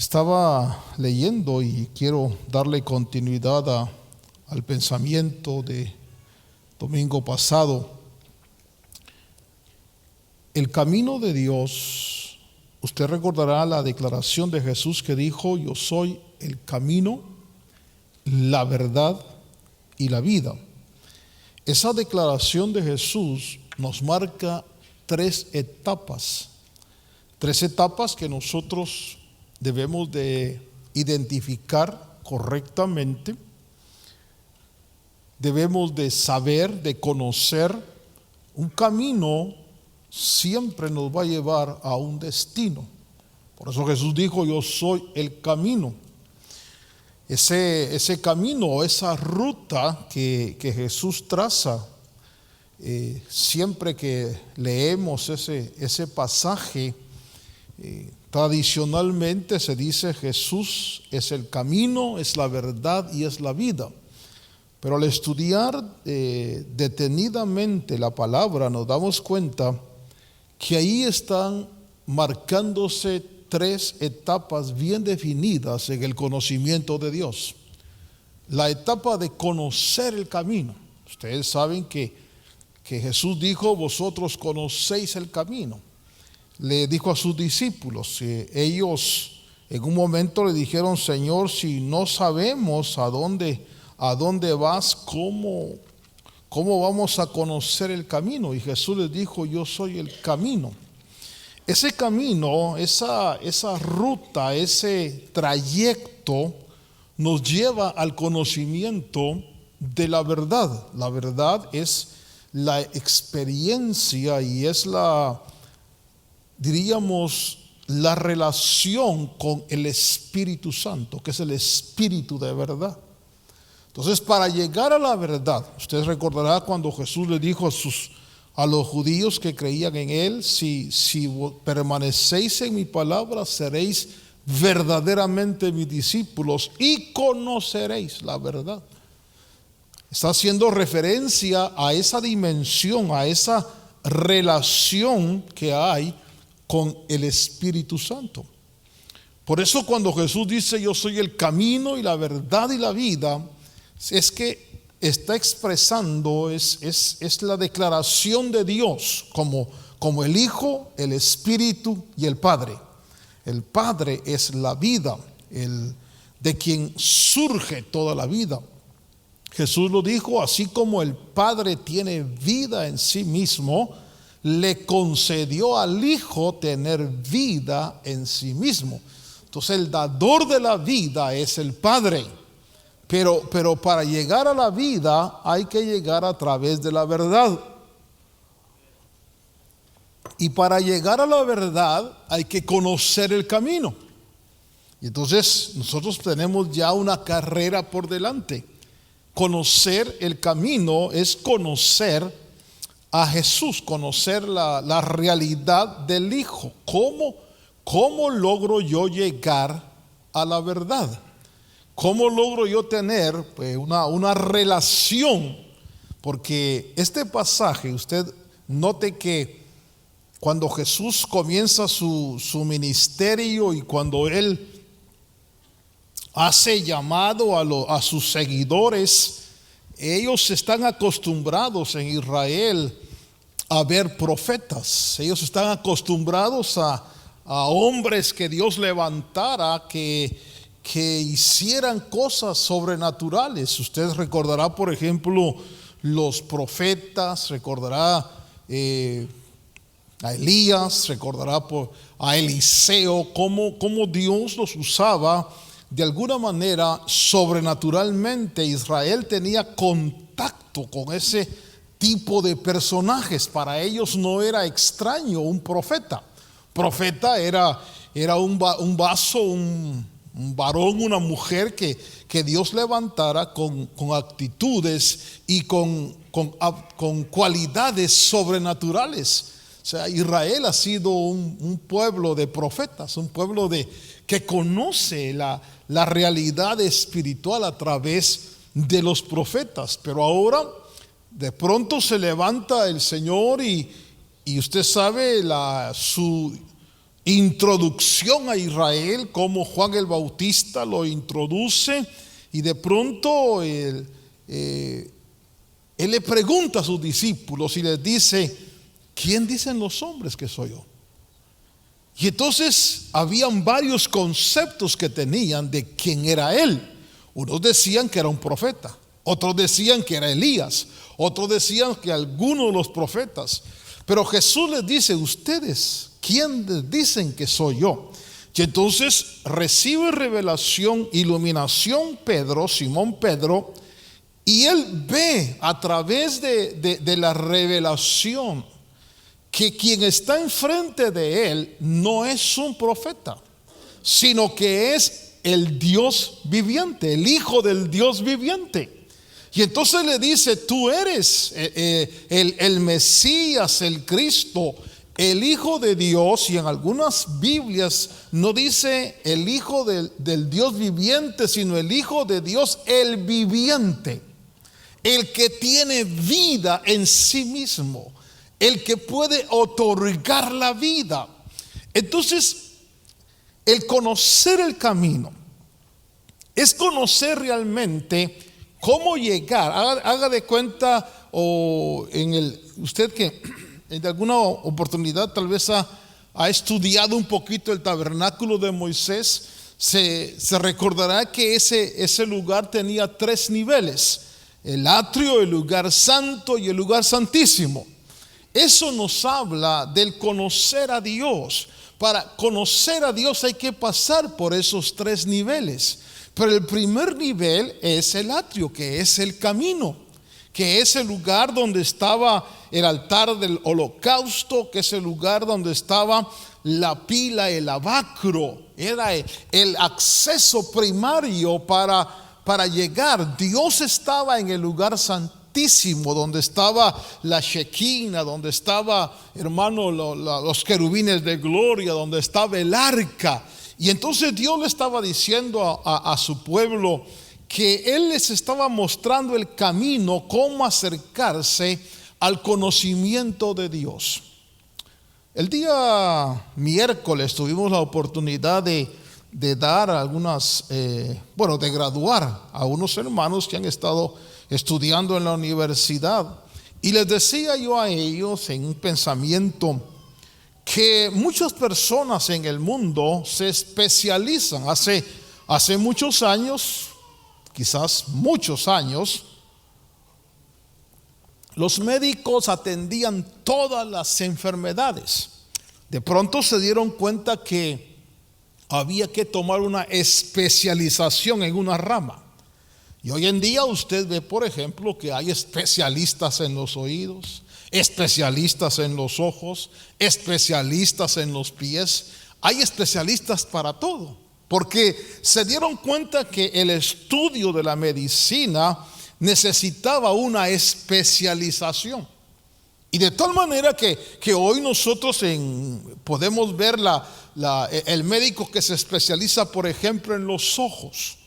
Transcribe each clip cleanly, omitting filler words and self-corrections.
Estaba leyendo y quiero darle continuidad al pensamiento de domingo pasado. El camino de Dios, usted recordará la declaración de Jesús que dijo: yo soy el camino, la verdad y la vida. Esa declaración de Jesús nos marca tres etapas que nosotros debemos de identificar correctamente. Debemos de saber, de conocer. Un camino siempre nos va a llevar a un destino. Por eso Jesús dijo: yo soy el camino. Ese camino, esa ruta que Jesús traza, siempre que leemos ese pasaje, tradicionalmente se dice: Jesús es el camino, es la verdad y es la vida. Pero al estudiar detenidamente la palabra, nos damos cuenta que ahí están marcándose tres etapas bien definidas en el conocimiento de Dios. La etapa de conocer el camino. Ustedes saben que Jesús dijo: vosotros conocéis el camino. Le dijo a sus discípulos. Ellos en un momento le dijeron: Señor, si no sabemos a dónde vas, ¿cómo vamos a conocer el camino? Y Jesús les dijo: yo soy el camino. Ese camino, esa ruta, ese trayecto nos lleva al conocimiento de la verdad. La verdad es la experiencia y es diríamos, la relación con el Espíritu Santo, que es el Espíritu de verdad. Entonces, para llegar a la verdad, usted recordará cuando Jesús le dijo a los judíos que creían en él: si permanecéis en mi palabra, seréis verdaderamente mis discípulos y conoceréis la verdad. Está haciendo referencia a esa dimensión, a esa relación que hay con el Espíritu Santo. Por eso cuando Jesús dice: yo soy el camino y la verdad y la vida, es que está expresando, es la declaración de Dios como el Hijo, el Espíritu y el Padre. El Padre es la vida, de quien surge toda la vida. Jesús lo dijo: así como el Padre tiene vida en sí mismo, le concedió al Hijo tener vida en sí mismo. Entonces el dador de la vida es el Padre. Pero para llegar a la vida hay que llegar a través de la verdad. Y para llegar a la verdad hay que conocer el camino. Y entonces nosotros tenemos ya una carrera por delante. Conocer el camino es conocer a Jesús, conocer la realidad del Hijo. ¿Cómo logro yo llegar a la verdad? ¿Cómo logro yo tener una relación? Porque este pasaje, usted note que cuando Jesús comienza su ministerio y cuando Él hace llamado a sus seguidores, ellos están acostumbrados en Israel a ver profetas. Ellos están acostumbrados a hombres que Dios levantara que hicieran cosas sobrenaturales. Usted recordará, por ejemplo, los profetas, recordará a Elías, recordará a Eliseo, cómo Dios los usaba de alguna manera sobrenaturalmente. Israel tenía contacto con ese tipo de personajes. Para ellos no era extraño un profeta. Profeta era un vaso, un varón, una mujer que Dios levantara con actitudes y con cualidades sobrenaturales. O sea, Israel ha sido un pueblo de profetas, un pueblo que conoce la realidad espiritual a través de los profetas. Pero ahora de pronto se levanta el Señor y usted sabe introducción a Israel, como Juan el Bautista lo introduce, y de pronto él le pregunta a sus discípulos y les dice: ¿quién dicen los hombres que soy yo? Y entonces habían varios conceptos que tenían de quién era él. Unos decían que era un profeta, otros decían que era Elías, otros decían que alguno de los profetas. Pero Jesús les dice: ustedes, ¿quién dicen que soy yo? Y entonces recibe revelación, iluminación Pedro, Simón Pedro, y él ve a través de la revelación que quien está enfrente de él no es un profeta, sino que es el Dios viviente, el Hijo del Dios viviente. Y entonces le dice: tú eres el Mesías, el Cristo, el Hijo de Dios. Y en algunas Biblias no dice el Hijo del Dios viviente, sino el Hijo de Dios, el viviente, el que tiene vida en sí mismo, el que puede otorgar la vida. Entonces, el conocer el camino es conocer realmente cómo llegar. Haga de cuenta, usted que en alguna oportunidad tal vez ha estudiado un poquito el tabernáculo de Moisés, se recordará que ese lugar tenía 3 niveles: el atrio, el lugar santo y el lugar santísimo. Eso nos habla del conocer a Dios. Para conocer a Dios hay que pasar por esos 3 niveles. Pero el primer nivel es el atrio, que es el camino, que es el lugar donde estaba el altar del holocausto, que es el lugar donde estaba la pila, el lavacro. Era el acceso primario para llegar. Dios estaba en el lugar santísimo, donde estaba la Shekinah, donde estaba, hermano, los querubines de gloria, donde estaba el arca. Y entonces Dios le estaba diciendo a su pueblo que Él les estaba mostrando el camino, cómo acercarse al conocimiento de Dios. El día miércoles tuvimos la oportunidad de dar algunas, de graduar a unos hermanos que han estado estudiando en la universidad. Y les decía yo a ellos en un pensamiento que muchas personas en el mundo se especializan. Hace muchos años, quizás muchos años, los médicos atendían todas las enfermedades. De pronto se dieron cuenta que había que tomar una especialización en una rama. Y hoy en día usted ve, por ejemplo, que hay especialistas en los oídos, especialistas en los ojos, especialistas en los pies. Hay especialistas para todo, porque se dieron cuenta que el estudio de la medicina necesitaba una especialización. Y de tal manera que hoy nosotros podemos ver el médico que se especializa, por ejemplo, en los ojos.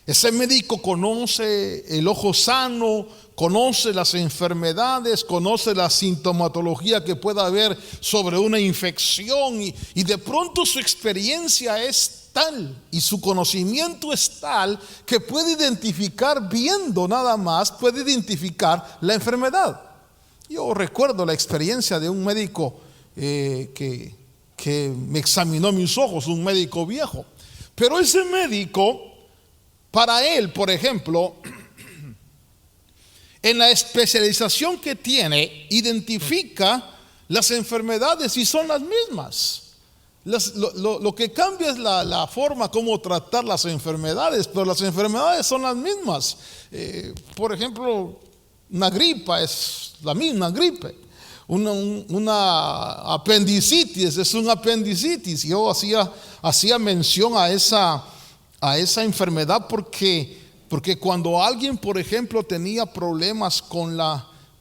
Ese médico conoce el ojo sano, conoce las enfermedades, conoce la sintomatología que pueda haber sobre una infección, y de pronto su experiencia es tal y su conocimiento es tal que puede identificar, viendo nada más, puede identificar la enfermedad. Yo recuerdo la experiencia de un médico que me examinó mis ojos, un médico viejo. Pero ese médico, para él, por ejemplo, en la especialización que tiene, identifica las enfermedades y son las mismas. Lo que cambia es la forma como tratar las enfermedades, pero las enfermedades son las mismas. Por ejemplo, una gripa es la misma gripe. Una apendicitis es un apendicitis. Yo hacía mención a esa enfermedad porque cuando alguien, por ejemplo, tenía problemas con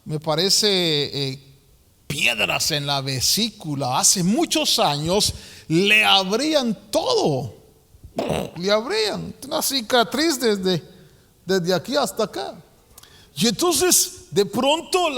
me parece, piedras en la vesícula, hace muchos años, le abrían todo. Le abrían una cicatriz desde aquí hasta acá. Y entonces de pronto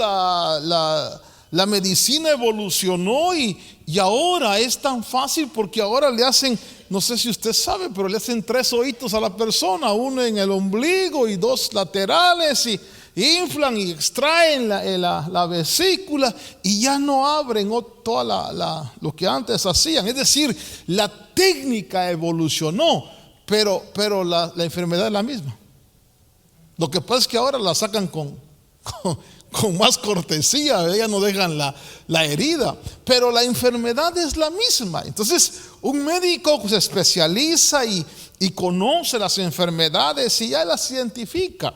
La medicina evolucionó y ahora es tan fácil porque ahora le hacen, no sé si usted sabe, pero le hacen 3 ojitos a la persona, uno en el ombligo y 2 laterales, y inflan y extraen la vesícula y ya no abren toda lo que antes hacían. Es decir, la técnica evolucionó, pero la enfermedad es la misma. Lo que pasa es que ahora la sacan con más cortesía, ya no dejan la herida, pero la enfermedad es la misma. Entonces un médico se especializa y conoce las enfermedades y ya las identifica,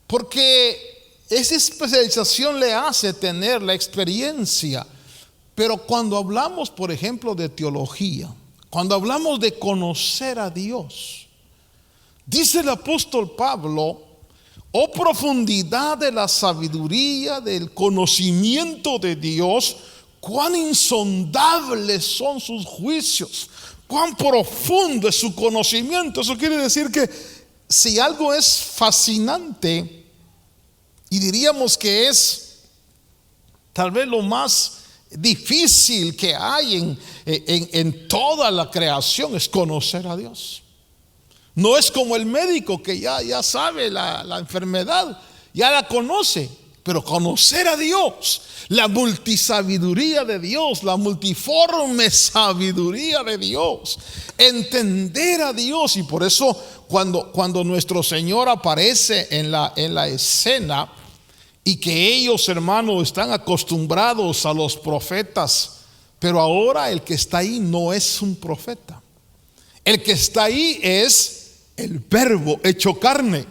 porque esa especialización le hace tener la experiencia. Pero cuando hablamos, por ejemplo, de teología, cuando hablamos de conocer a Dios, dice el apóstol Pablo: oh profundidad de la sabiduría, del conocimiento de Dios, cuán insondables son sus juicios, cuán profundo es su conocimiento. Eso quiere decir que si algo es fascinante, y diríamos que es tal vez lo más difícil que hay en toda la creación, es conocer a Dios. No es como el médico que ya sabe la enfermedad, ya la conoce, pero conocer a Dios, la multisabiduría de Dios, la multiforme sabiduría de Dios, entender a Dios. Y por eso cuando nuestro Señor aparece en la escena, y que ellos, hermanos, están acostumbrados a los profetas, pero ahora el que está ahí no es un profeta. El que está ahí es el Verbo hecho carne.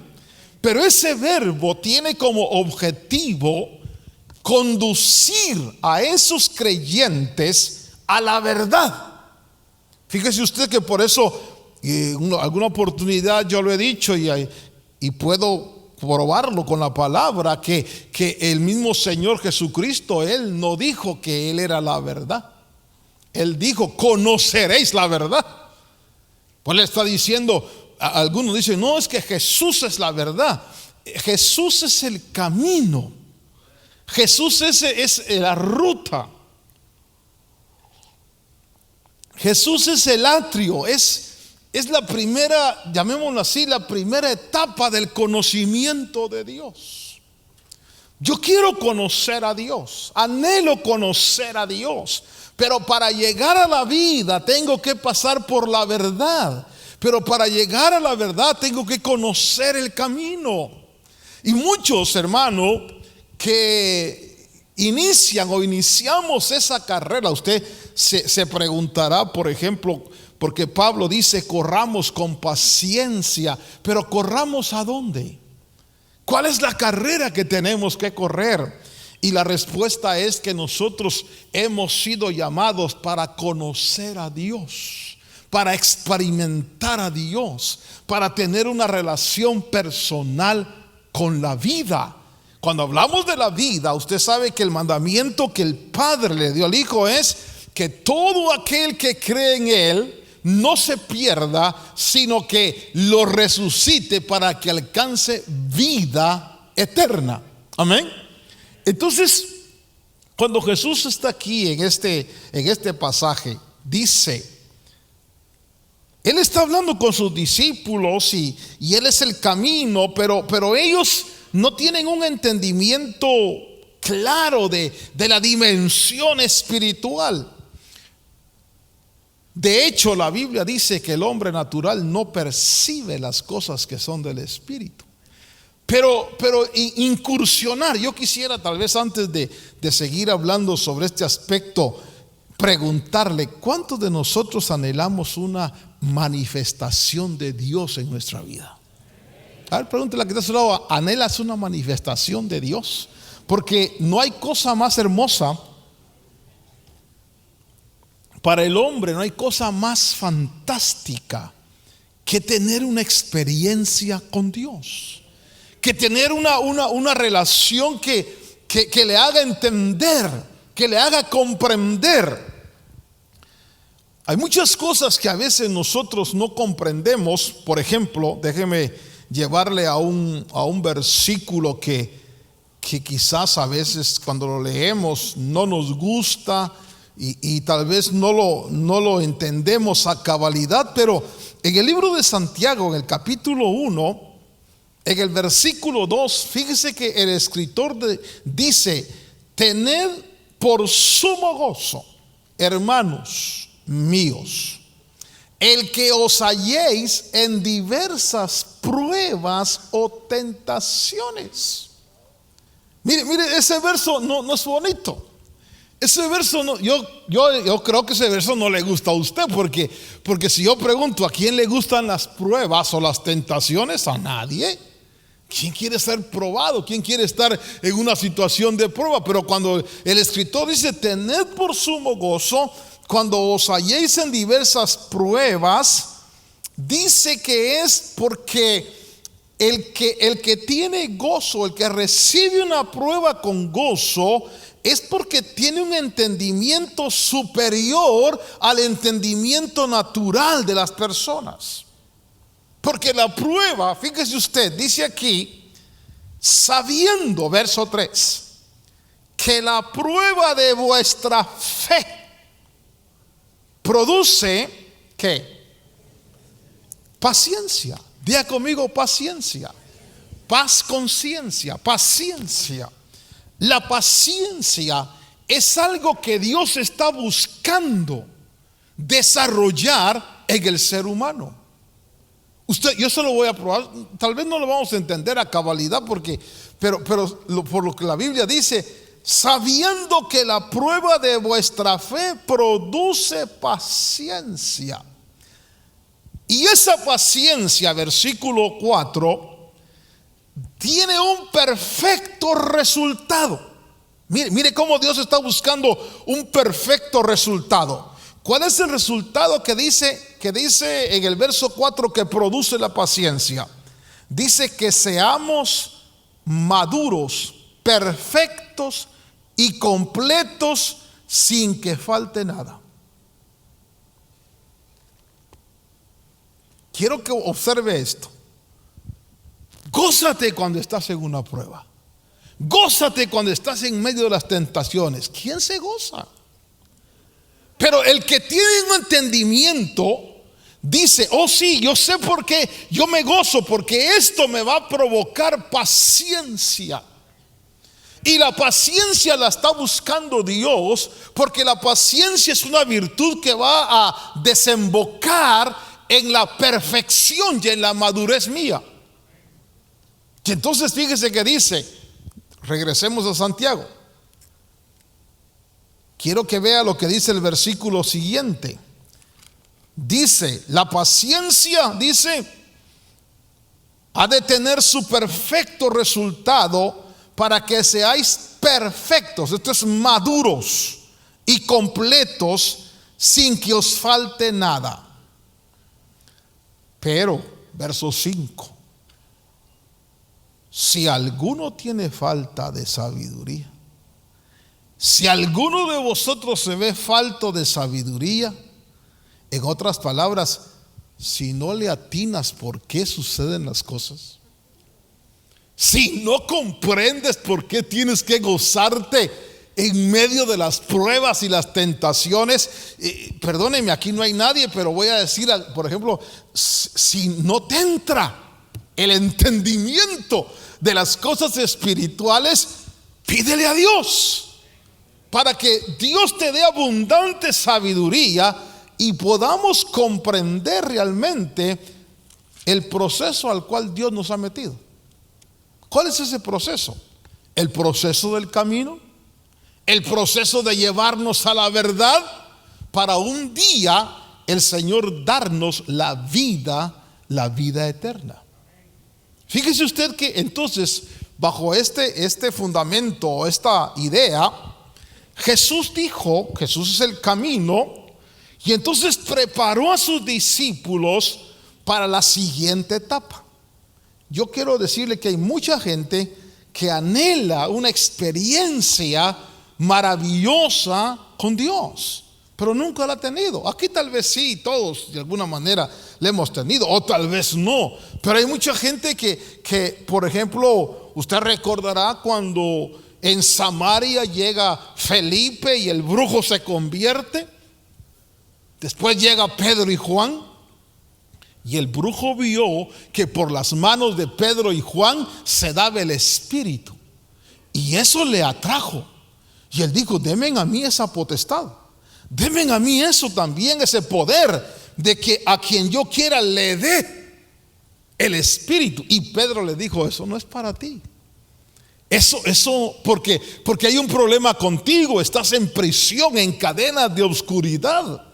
Pero ese Verbo tiene como objetivo conducir a esos creyentes a la verdad. Fíjese usted que por eso alguna oportunidad yo lo he dicho y puedo probarlo con la palabra, que el mismo Señor Jesucristo, Él no dijo que Él era la verdad. Él dijo: conoceréis la verdad. Pues le está diciendo, algunos dicen: no, es que Jesús es la verdad. Jesús es el camino. Jesús es la ruta. Jesús es el atrio, es la primera, llamémoslo así, la primera etapa del conocimiento de Dios. Yo quiero conocer a Dios, anhelo conocer a Dios, pero para llegar a la vida tengo que pasar por la verdad. Pero para llegar a la verdad tengo que conocer el camino. Y muchos, hermanos, que iniciamos esa carrera, usted se preguntará, por ejemplo, porque Pablo dice: corramos con paciencia. Pero ¿corramos a dónde? ¿Cuál es la carrera que tenemos que correr? Y la respuesta es que nosotros hemos sido llamados para conocer a Dios, para experimentar a Dios, para tener una relación personal con la vida. Cuando hablamos de la vida, usted sabe que el mandamiento que el Padre le dio al Hijo es que todo aquel que cree en Él no se pierda, sino que lo resucite para que alcance vida eterna. Amén. Entonces, cuando Jesús está aquí en este pasaje, dice, Él está hablando con sus discípulos y Él es el camino, pero ellos no tienen un entendimiento claro de la dimensión espiritual. De hecho, la Biblia dice que el hombre natural no percibe las cosas que son del Espíritu. Pero incursionar, yo quisiera tal vez antes de seguir hablando sobre este aspecto, preguntarle: ¿cuántos de nosotros anhelamos una manifestación de Dios en nuestra vida? A ver, pregúntele a que está a su lado: ¿anhelas una manifestación de Dios? Porque no hay cosa más hermosa para el hombre, no hay cosa más fantástica que tener una experiencia con Dios, que tener una relación que le haga entender, que le haga comprender. Hay muchas cosas que a veces nosotros no comprendemos. Por ejemplo, déjeme llevarle a un versículo que que quizás a veces cuando lo leemos no nos gusta y tal vez no lo entendemos a cabalidad, pero en el libro de Santiago, en el capítulo 1, en el versículo 2, fíjese que el escritor dice: tened por sumo gozo, hermanos míos, el que os halléis en diversas pruebas o tentaciones. Mire, ese verso no es bonito. Ese verso no, yo creo que ese verso no le gusta a usted, porque si yo pregunto a quién le gustan las pruebas o las tentaciones, a nadie. ¿Quién quiere ser probado? ¿Quién quiere estar en una situación de prueba? Pero cuando el escritor dice: tened por sumo gozo cuando os halléis en diversas pruebas, dice que es porque el que tiene gozo, el que recibe una prueba con gozo, es porque tiene un entendimiento superior al entendimiento natural de las personas. Porque la prueba, fíjese usted, dice aquí: sabiendo, verso 3, que la prueba de vuestra fe produce, ¿qué? Paciencia. Diga conmigo: paciencia. Paz con ciencia, paciencia. La paciencia es algo que Dios está buscando desarrollar en el ser humano. Yo se lo voy a probar. Tal vez no lo vamos a entender a cabalidad, pero por lo que la Biblia dice: sabiendo que la prueba de vuestra fe produce paciencia. Y esa paciencia, versículo 4, tiene un perfecto resultado. Mire cómo Dios está buscando un perfecto resultado. ¿Cuál es el resultado que dice en el verso 4 que produce la paciencia? Dice que seamos maduros, perfectos y completos, sin que falte nada. Quiero que observe esto. Gózate cuando estás en una prueba. Gózate cuando estás en medio de las tentaciones. ¿Quién se goza? Pero el que tiene un entendimiento dice: oh sí, yo sé por qué yo me gozo, porque esto me va a provocar paciencia. Y la paciencia la está buscando Dios, porque la paciencia es una virtud que va a desembocar en la perfección y en la madurez mía. Y entonces fíjese que dice, regresemos a Santiago. Quiero que vea lo que dice el versículo siguiente. Dice: la paciencia, dice, ha de tener su perfecto resultado para que seáis perfectos, esto es maduros y completos, sin que os falte nada. Pero, verso 5, si alguno tiene falta de sabiduría, si alguno de vosotros se ve falto de sabiduría, en otras palabras, si no le atinas por qué suceden las cosas, si no comprendes por qué tienes que gozarte en medio de las pruebas y las tentaciones, perdónenme, aquí no hay nadie, pero voy a decir, por ejemplo, si no te entra el entendimiento de las cosas espirituales, pídele a Dios para que Dios te dé abundante sabiduría y podamos comprender realmente el proceso al cual Dios nos ha metido. ¿Cuál es ese proceso? El proceso del camino, el proceso de llevarnos a la verdad, para un día el Señor darnos la vida eterna. Fíjese usted que entonces, bajo este fundamento, esta idea, Jesús dijo: Jesús es el camino, y entonces preparó a sus discípulos para la siguiente etapa. Yo quiero decirle que hay mucha gente que anhela una experiencia maravillosa con Dios, pero nunca la ha tenido. Aquí tal vez sí, todos de alguna manera la hemos tenido, o tal vez no. Pero hay mucha gente que, por ejemplo, usted recordará cuando en Samaria llega Felipe y el brujo se convierte. Después llega Pedro y Juan, y el brujo vio que por las manos de Pedro y Juan se daba el Espíritu, y eso le atrajo. Y él dijo: denme a mí esa potestad, denme a mí eso también, ese poder de que a quien yo quiera le dé el Espíritu. Y Pedro le dijo: eso no es para ti. Eso porque hay un problema contigo. Estás en prisión, en cadenas de oscuridad.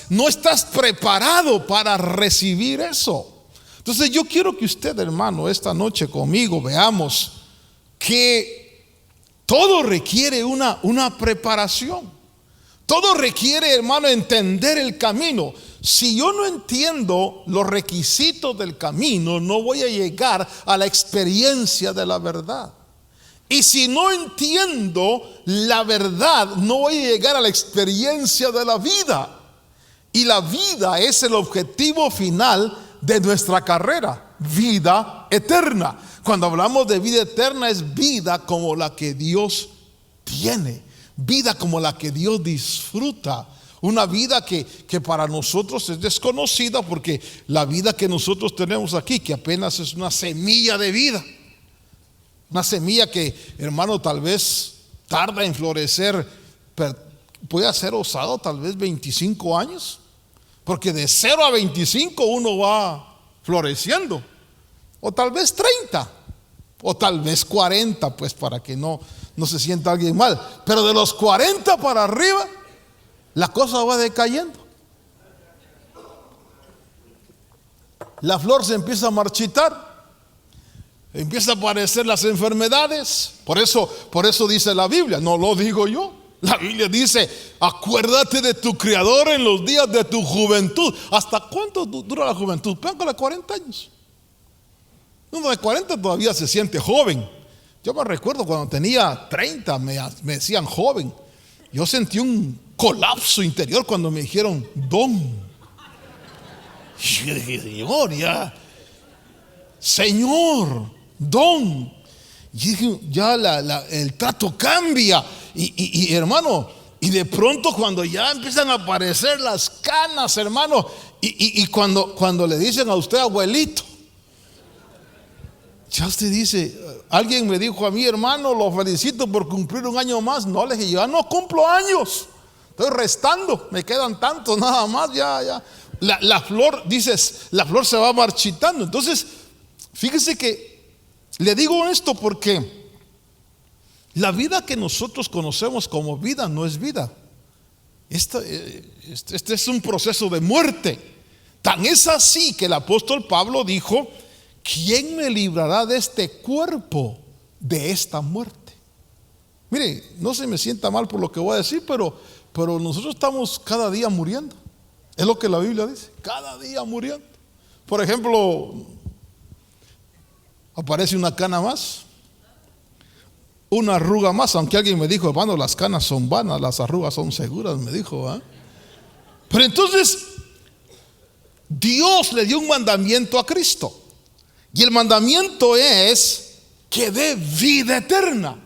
No estás preparado para recibir eso. Entonces yo quiero que usted, hermano, esta noche conmigo veamos que todo requiere una preparación. Todo requiere, hermano, entender el camino. Si yo no entiendo los requisitos del camino, no voy a llegar a la experiencia de la verdad. Y si no entiendo la verdad, no voy a llegar a la experiencia de la vida. Y la vida es el objetivo final de nuestra carrera, vida eterna. Cuando hablamos de vida eterna, es vida como la que Dios tiene, vida como la que Dios disfruta. Una vida que para nosotros es desconocida, porque la vida que nosotros tenemos aquí, que apenas es una semilla de vida, una semilla que, hermano, tal vez tarda en florecer, pero puede ser osado, tal vez 25 años, porque de 0 a 25 uno va floreciendo, o tal vez 30, o tal vez 40, pues para que no se sienta alguien mal. Pero de los 40 para arriba, la cosa va decayendo. La flor se empieza a marchitar, empieza a aparecer las enfermedades. Por eso dice la Biblia, no lo digo yo. La Biblia dice: acuérdate de tu Creador en los días de tu juventud. ¿Hasta cuánto dura la juventud? Póngale 40 años. Uno de 40 todavía se siente joven. Yo me recuerdo cuando tenía 30, me decían joven. Yo sentí un colapso interior cuando me dijeron don. Y yo dije: Señor, ya, Señor, don. Y dije: ya el trato cambia. Y hermano, y de pronto cuando ya empiezan a aparecer las canas, hermano, y cuando le dicen a usted abuelito, ya usted dice: alguien me dijo a mí, hermano, lo felicito por cumplir un año más. No, le dije: yo ya no cumplo años, estoy restando, me quedan tantos nada más, ya. La flor, dices, la flor se va marchitando. Entonces, fíjese que le digo esto porque la vida que nosotros conocemos como vida no es vida. Este es un proceso de muerte. Tan es así que el apóstol Pablo dijo: ¿quién me librará de este cuerpo, de esta muerte? Mire, no se me sienta mal por lo que voy a decir, pero nosotros estamos cada día muriendo. Es lo que la Biblia dice, cada día muriendo. Por ejemplo, aparece una cana más, una arruga más, aunque alguien me dijo: hermano, las canas son vanas, las arrugas son seguras, me dijo, ¿eh? Pero entonces Dios le dio un mandamiento a Cristo, y el mandamiento es que dé vida eterna.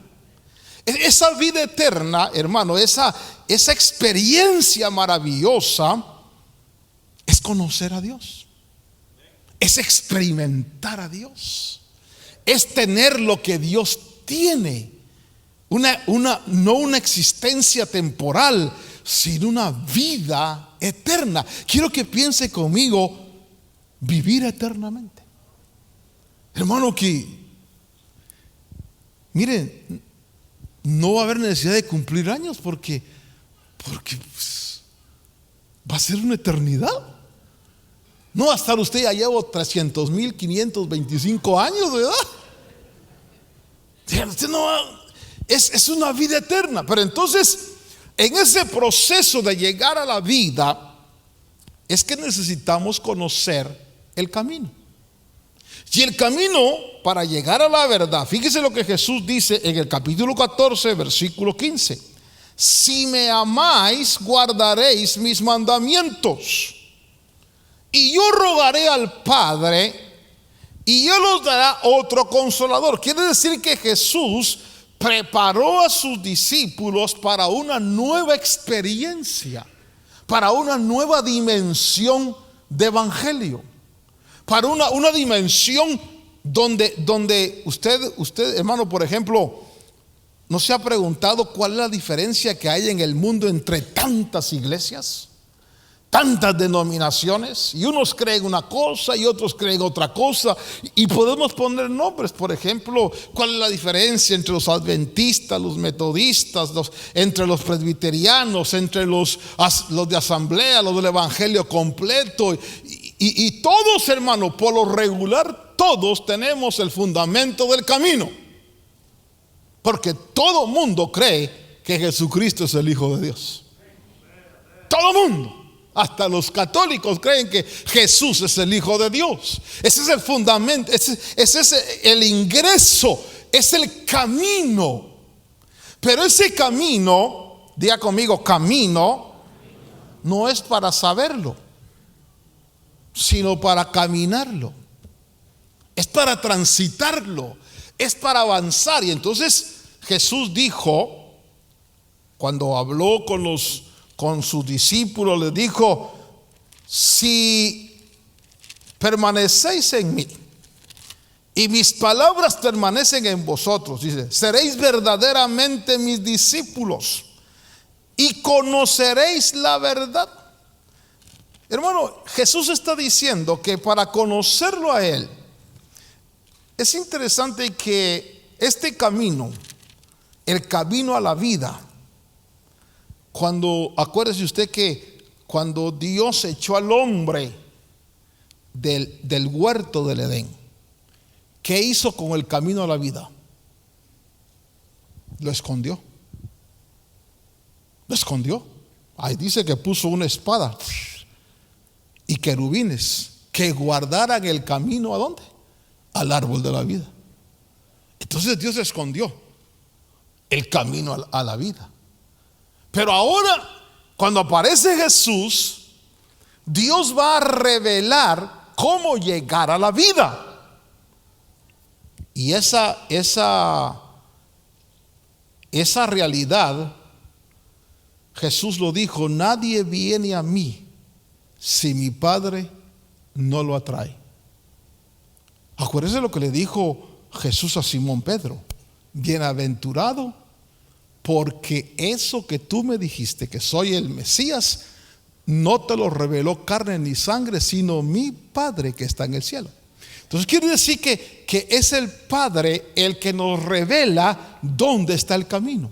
Esa vida eterna, hermano, esa experiencia maravillosa es conocer a Dios, es experimentar a Dios, es tener lo que Dios tiene. No una existencia temporal, sino una vida eterna. Quiero que piense conmigo: vivir eternamente. Hermano, que miren, no va a haber necesidad de cumplir años porque pues, va a ser una eternidad. No va a estar usted: ya llevo 300,525 años, ¿verdad? Usted no va, es una vida eterna. Pero entonces, en ese proceso de llegar a la vida, es que necesitamos conocer el camino. Y el camino para llegar a la verdad, fíjese lo que Jesús dice en el capítulo 14, versículo 15: si me amáis, guardaréis mis mandamientos. Y yo rogaré al Padre, y Él os dará otro consolador. Quiere decir que Jesús preparó a sus discípulos para una nueva experiencia, para una nueva dimensión de evangelio, para una dimensión donde usted, hermano, por ejemplo, ¿no se ha preguntado cuál es la diferencia que hay en el mundo entre tantas iglesias, tantas denominaciones? Y unos creen una cosa y otros creen otra cosa. Y podemos poner nombres, por ejemplo, ¿cuál es la diferencia entre los adventistas, los metodistas, entre los presbiterianos, entre los de asamblea, los del evangelio completo? Y todos, hermano, por lo regular, todos tenemos el fundamento del camino. Porque todo mundo cree que Jesucristo es el Hijo de Dios. Todo mundo. Hasta los católicos creen que Jesús es el Hijo de Dios. Ese es el fundamento, ese es el ingreso, es el camino. Pero ese camino, diga conmigo, camino, no es para saberlo, sino para caminarlo. Es para transitarlo, es para avanzar. Y entonces Jesús dijo, cuando habló con sus discípulos, les dijo: si permanecéis en mí y mis palabras permanecen en vosotros, dice, seréis verdaderamente mis discípulos y conoceréis la verdad. Hermano, Jesús está diciendo que para conocerlo a Él, es interesante que este camino, el camino a la vida, acuérdese usted que cuando Dios echó al hombre del huerto del Edén, ¿qué hizo con el camino a la vida? Lo escondió. Lo escondió. Ahí dice que puso una espada y querubines que guardaran el camino. ¿A dónde? Al árbol de la vida. Entonces Dios escondió el camino a la vida. Pero ahora, cuando aparece Jesús, Dios va a revelar cómo llegar a la vida. Y esa realidad, Jesús lo dijo: nadie viene a mí si mi Padre no lo atrae. Acuérdese lo que le dijo Jesús a Simón Pedro: bienaventurado, porque eso que tú me dijiste, que soy el Mesías, no te lo reveló carne ni sangre, sino mi Padre que está en el cielo. Entonces quiere decir que es el Padre el que nos revela dónde está el camino.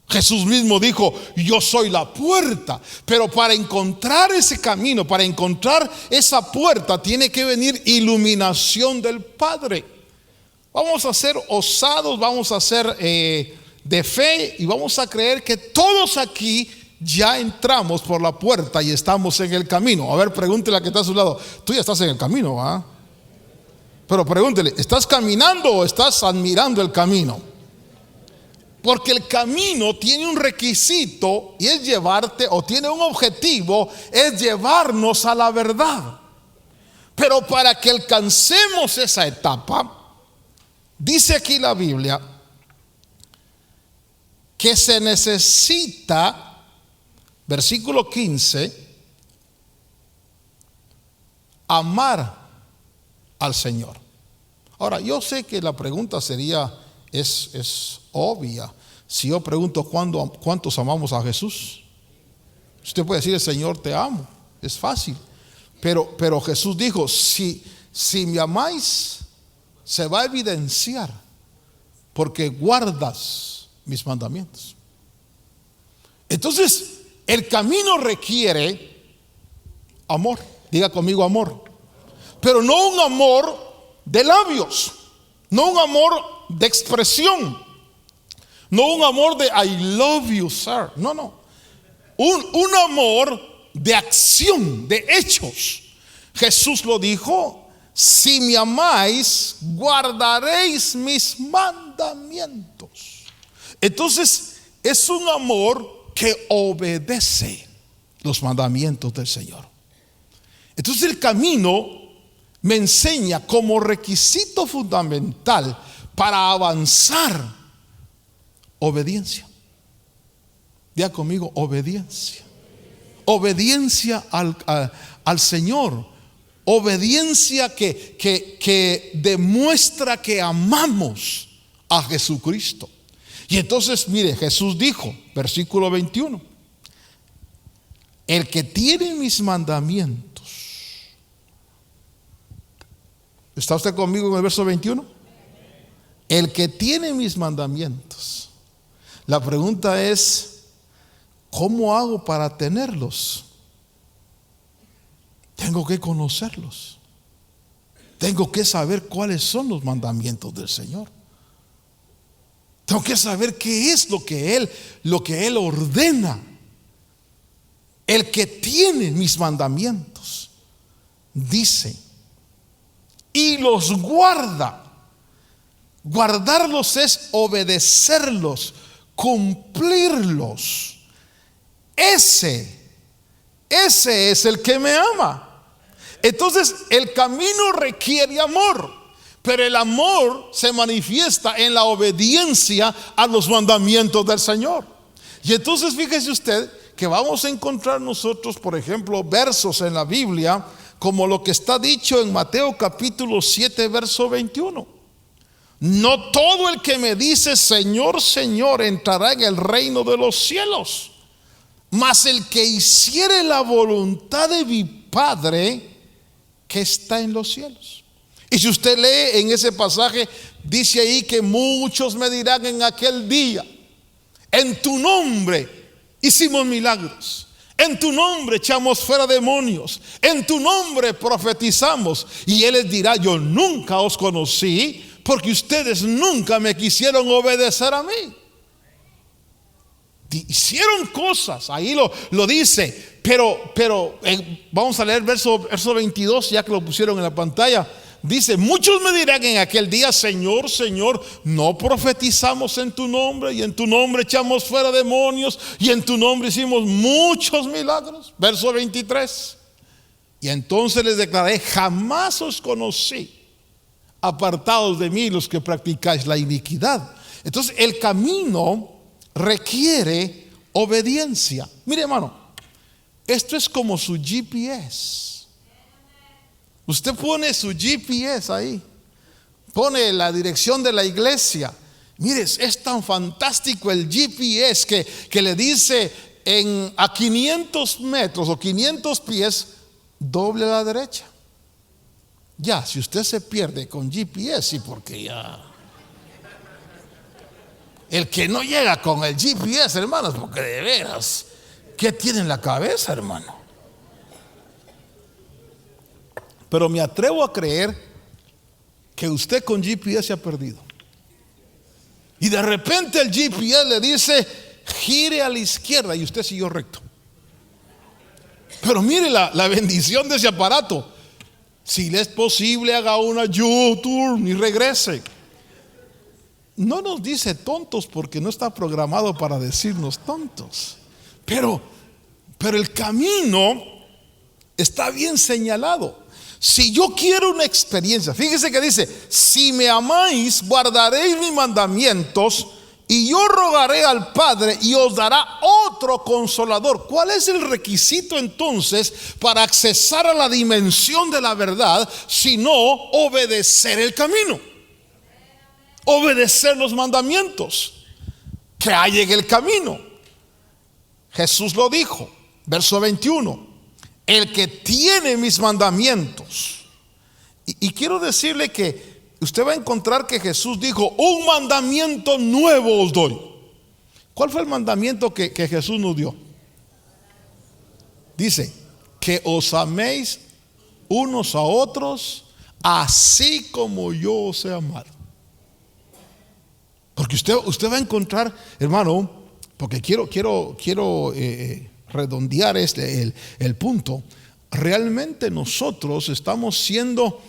Jesús mismo dijo: yo soy la puerta. Pero para encontrar ese camino, para encontrar esa puerta, tiene que venir iluminación del Padre. Vamos a ser osados, vamos a ser de fe, y vamos a creer que todos aquí ya entramos por la puerta y estamos en el camino. A ver, pregúntele a que está a su lado: tú ya estás en el camino, ¿ah? Pero pregúntele: ¿estás caminando o estás admirando el camino? Porque el camino tiene un requisito, y es llevarte, o tiene un objetivo, es llevarnos a la verdad. Pero para que alcancemos esa etapa, dice aquí la Biblia que se necesita, versículo 15, amar al Señor. Ahora, yo sé que la pregunta sería, es obvia. Si yo pregunto ¿cuántos amamos a Jesús? Usted puede decir: el Señor te amo. Es fácil. Pero Jesús dijo: si me amáis, se va a evidenciar porque guardas mis mandamientos. Entonces, el camino requiere amor. Diga conmigo: amor. Pero no un amor de labios, no un amor de expresión, no un amor de I love you, sir. No. Un amor de acción, de hechos. Jesús lo dijo: si me amáis, guardaréis mis mandamientos. Entonces, es un amor que obedece los mandamientos del Señor. Entonces el camino me enseña como requisito fundamental para avanzar obediencia. Diga conmigo, obediencia. Obediencia al Señor. Obediencia que demuestra que amamos a Jesucristo. Y entonces, mire, Jesús dijo, versículo 21, el que tiene mis mandamientos. ¿Está usted conmigo en el verso 21? El que tiene mis mandamientos. La pregunta es, ¿cómo hago para tenerlos? Tengo que conocerlos. Tengo que saber cuáles son los mandamientos del Señor. Tengo que saber qué es lo que Él ordena. El que tiene mis mandamientos, dice, y los guarda. Guardarlos es obedecerlos, cumplirlos. Ese es el que me ama. Entonces el camino requiere amor, pero el amor se manifiesta en la obediencia a los mandamientos del Señor. Y entonces fíjese usted que vamos a encontrar nosotros, por ejemplo, versos en la Biblia como lo que está dicho en Mateo capítulo 7 verso 21. No todo el que me dice Señor, Señor entrará en el reino de los cielos, mas el que hiciere la voluntad de mi Padre que está en los cielos. Y si usted lee en ese pasaje, dice ahí que muchos me dirán en aquel día, en tu nombre hicimos milagros, en tu nombre echamos fuera demonios, en tu nombre profetizamos. Y Él les dirá, yo nunca os conocí, porque ustedes nunca me quisieron obedecer a mí. Hicieron cosas, ahí lo dice, pero vamos a leer verso 22, ya que lo pusieron en la pantalla. Dice, muchos me dirán en aquel día, Señor, Señor, no profetizamos en tu nombre, y en tu nombre echamos fuera demonios, y en tu nombre hicimos muchos milagros. Verso 23, y entonces les declaré, jamás os conocí, apartados de mí los que practicáis la iniquidad. Entonces el camino requiere obediencia. Mire, hermano, esto es como su GPS. Usted pone su GPS ahí, pone la dirección de la iglesia. Mire, es tan fantástico el GPS que le dice a 500 metros o 500 pies, doble a la derecha. Ya, si usted se pierde con GPS, sí, porque ya el que no llega con el GPS, hermanos, porque de veras, ¿qué tiene en la cabeza, hermano? Pero me atrevo a creer que usted con GPS se ha perdido. Y de repente el GPS le dice, gire a la izquierda, y usted siguió recto. Pero mire la bendición de ese aparato. Si le es posible, haga una U-turn y regrese. No nos dice tontos porque no está programado para decirnos tontos. Pero el camino está bien señalado. Si yo quiero una experiencia, fíjese que dice, si me amáis, guardaréis mis mandamientos, y yo rogaré al Padre y os dará otro consolador. ¿Cuál es el requisito entonces para accesar a la dimensión de la verdad? Sino obedecer el camino, obedecer los mandamientos que hay en el camino. Jesús lo dijo, verso 21, el que tiene mis mandamientos. Y quiero decirle que usted va a encontrar que Jesús dijo, un mandamiento nuevo os doy. ¿Cuál fue el mandamiento que Jesús nos dio? Dice, que os améis unos a otros, así como yo os he amado. Porque usted va a encontrar, hermano, porque quiero redondear el punto. Realmente nosotros estamos siendo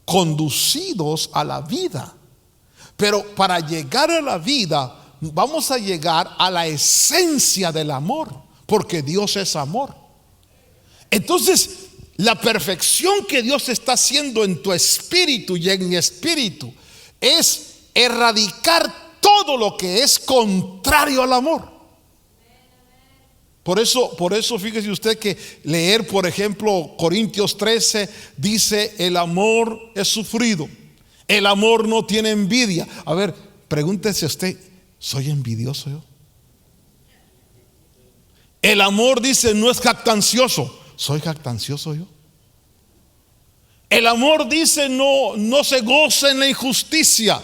conducidos a la vida, pero para llegar a la vida vamos a llegar a la esencia del amor, porque Dios es amor. Entonces, la perfección que Dios está haciendo en tu espíritu y en mi espíritu es erradicar todo lo que es contrario al amor. Por eso fíjese usted que leer, por ejemplo, Corintios 13 dice: el amor es sufrido, el amor no tiene envidia. A ver, pregúntese usted: ¿soy envidioso yo? El amor dice: no es jactancioso. ¿Soy jactancioso yo? El amor dice: no se goza en la injusticia.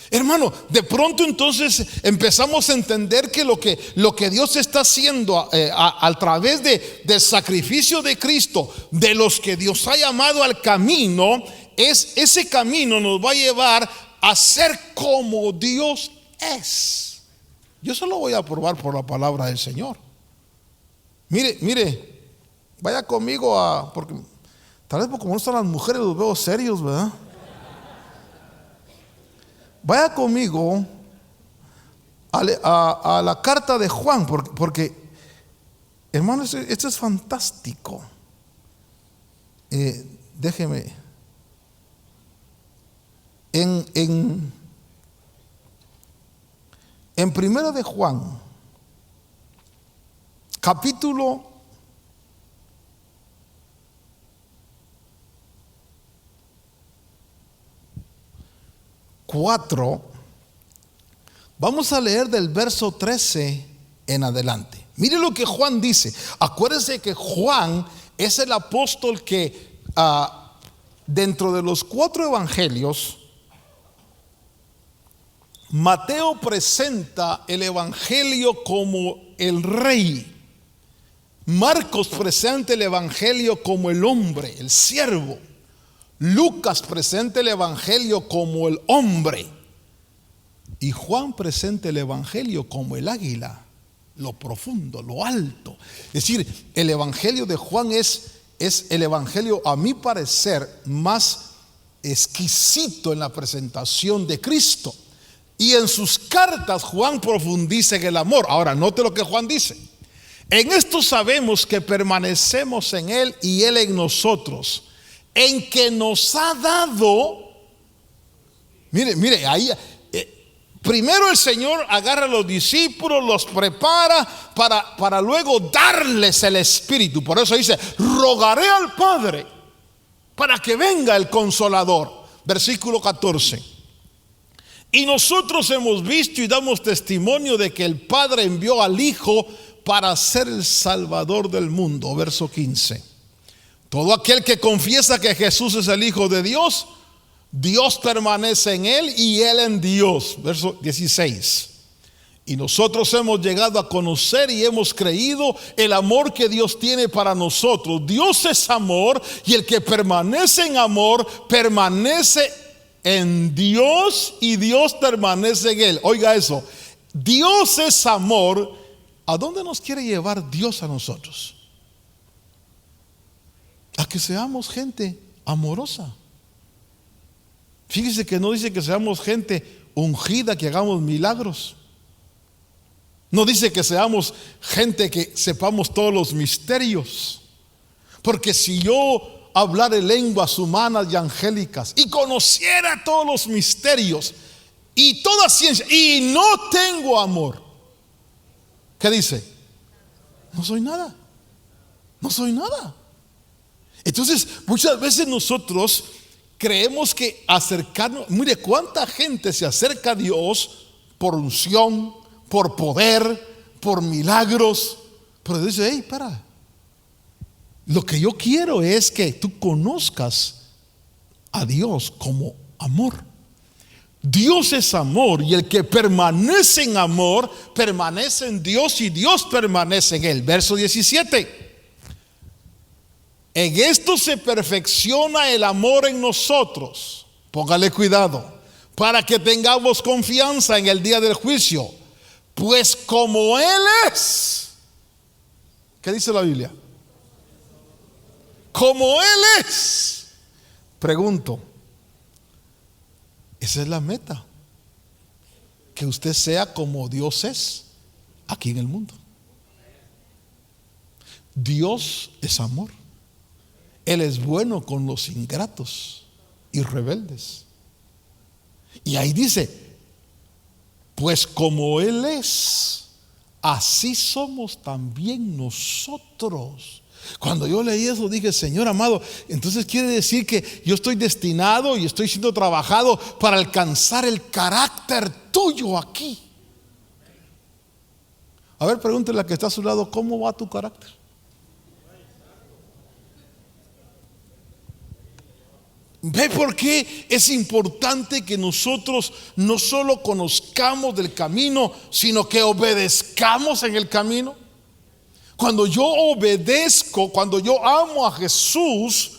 Hermano, de pronto entonces empezamos a entender que lo que Dios está haciendo a través del sacrificio de Cristo, de los que Dios ha llamado al camino, ese camino nos va a llevar a ser como Dios es. Yo se lo voy a probar por la palabra del Señor. Mire, vaya conmigo porque tal vez como no están las mujeres los veo serios, ¿verdad? Vaya conmigo a la carta de Juan, porque hermano, esto es fantástico. Déjeme. En primero de Juan, capítulo 4, vamos a leer del verso 13 en adelante. Mire lo que Juan dice. Acuérdense que Juan es el apóstol que dentro de los 4 evangelios, Mateo presenta el evangelio como el rey, Marcos presenta el evangelio como el hombre, el siervo, Lucas presenta el evangelio como el hombre, y Juan presenta el evangelio como el águila, lo profundo, lo alto. Es decir, el evangelio de Juan es el evangelio, a mi parecer, más exquisito en la presentación de Cristo. Y en sus cartas Juan profundiza en el amor. Ahora, note lo que Juan dice: en esto sabemos que permanecemos en Él y Él en nosotros, en que nos ha dado. Mire, ahí primero el Señor agarra a los discípulos, los prepara para luego darles el Espíritu. Por eso dice: rogaré al Padre para que venga el Consolador. Versículo 14: y nosotros hemos visto y damos testimonio de que el Padre envió al Hijo para ser el Salvador del mundo. Verso 15: todo aquel que confiesa que Jesús es el Hijo de Dios, Dios permanece en él y él en Dios. Verso 16: y nosotros hemos llegado a conocer y hemos creído el amor que Dios tiene para nosotros. Dios es amor, y el que permanece en amor permanece en Dios y Dios permanece en él. Oiga eso: Dios es amor. ¿A dónde nos quiere llevar Dios a nosotros? A que seamos gente amorosa. Fíjese que no dice que seamos gente ungida, que hagamos milagros. No dice que seamos gente que sepamos todos los misterios. Porque si yo hablara lenguas humanas y angélicas y conociera todos los misterios y toda ciencia y no tengo amor, ¿qué dice? No soy nada. No soy nada. Entonces, muchas veces nosotros creemos que acercarnos, mire cuánta gente se acerca a Dios por unción, por poder, por milagros, pero dice: hey, para, lo que yo quiero es que tú conozcas a Dios como amor. Dios es amor, y el que permanece en amor permanece en Dios y Dios permanece en él. Verso 17: en esto se perfecciona el amor en nosotros. Póngale cuidado, para que tengamos confianza en el día del juicio. Pues como Él es, ¿qué dice la Biblia? Como Él es. Pregunto, ¿esa es la meta? que usted sea como Dios es aquí en el mundo. Dios es amor. Él es bueno con los ingratos y rebeldes. Y ahí dice, pues como Él es, así somos también nosotros. Cuando yo leí eso dije, Señor amado, entonces quiere decir que yo estoy destinado y estoy siendo trabajado para alcanzar el carácter tuyo aquí. A ver, pregúntele a la que está a su lado, ¿cómo va tu carácter? ¿Ve por qué es importante que nosotros no solo conozcamos del camino, sino que obedezcamos en el camino? Cuando yo obedezco, cuando yo amo a Jesús,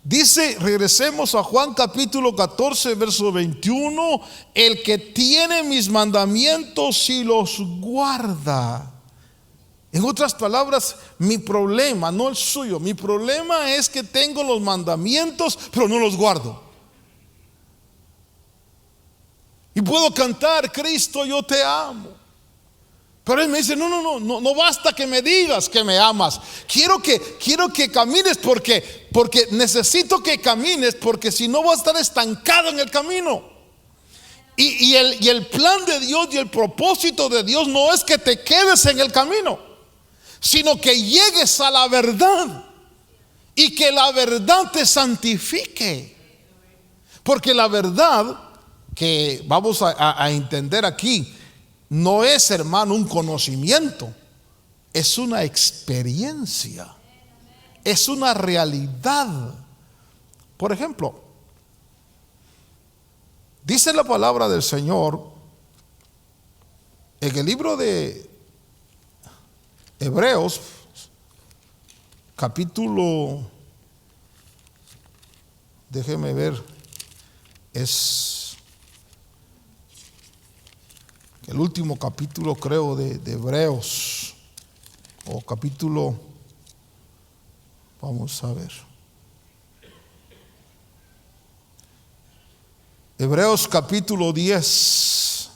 dice, regresemos a Juan capítulo 14, verso 21, el que tiene mis mandamientos y los guarda. En otras palabras, mi problema, no el suyo, mi problema es que tengo los mandamientos, pero no los guardo. Y puedo cantar, Cristo, yo te amo. Pero Él me dice, no basta que me digas que me amas. Quiero que camines porque necesito que camines, porque si no vas a estar estancado en el camino. Y el plan de Dios y el propósito de Dios no es que te quedes en el camino, sino que llegues a la verdad y que la verdad te santifique. Porque la verdad que vamos a entender aquí no es, hermano, un conocimiento, es una experiencia, es una realidad. Por ejemplo, dice la palabra del Señor en el libro de Hebreos, capítulo, déjeme ver, es el último capítulo, creo, de Hebreos, o capítulo, vamos a ver, Hebreos capítulo 10.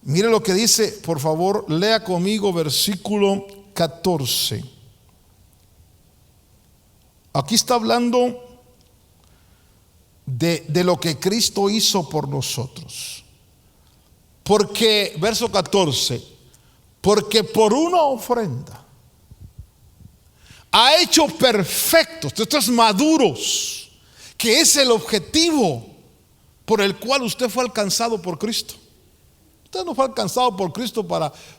Mire lo que dice, por favor, lea conmigo versículo 14. Aquí está hablando de lo que Cristo hizo por nosotros. Porque, verso 14, porque por una ofrenda ha hecho perfectos, estos maduros, que es el objetivo por el cual usted fue alcanzado por Cristo. Usted no fue alcanzado por Cristo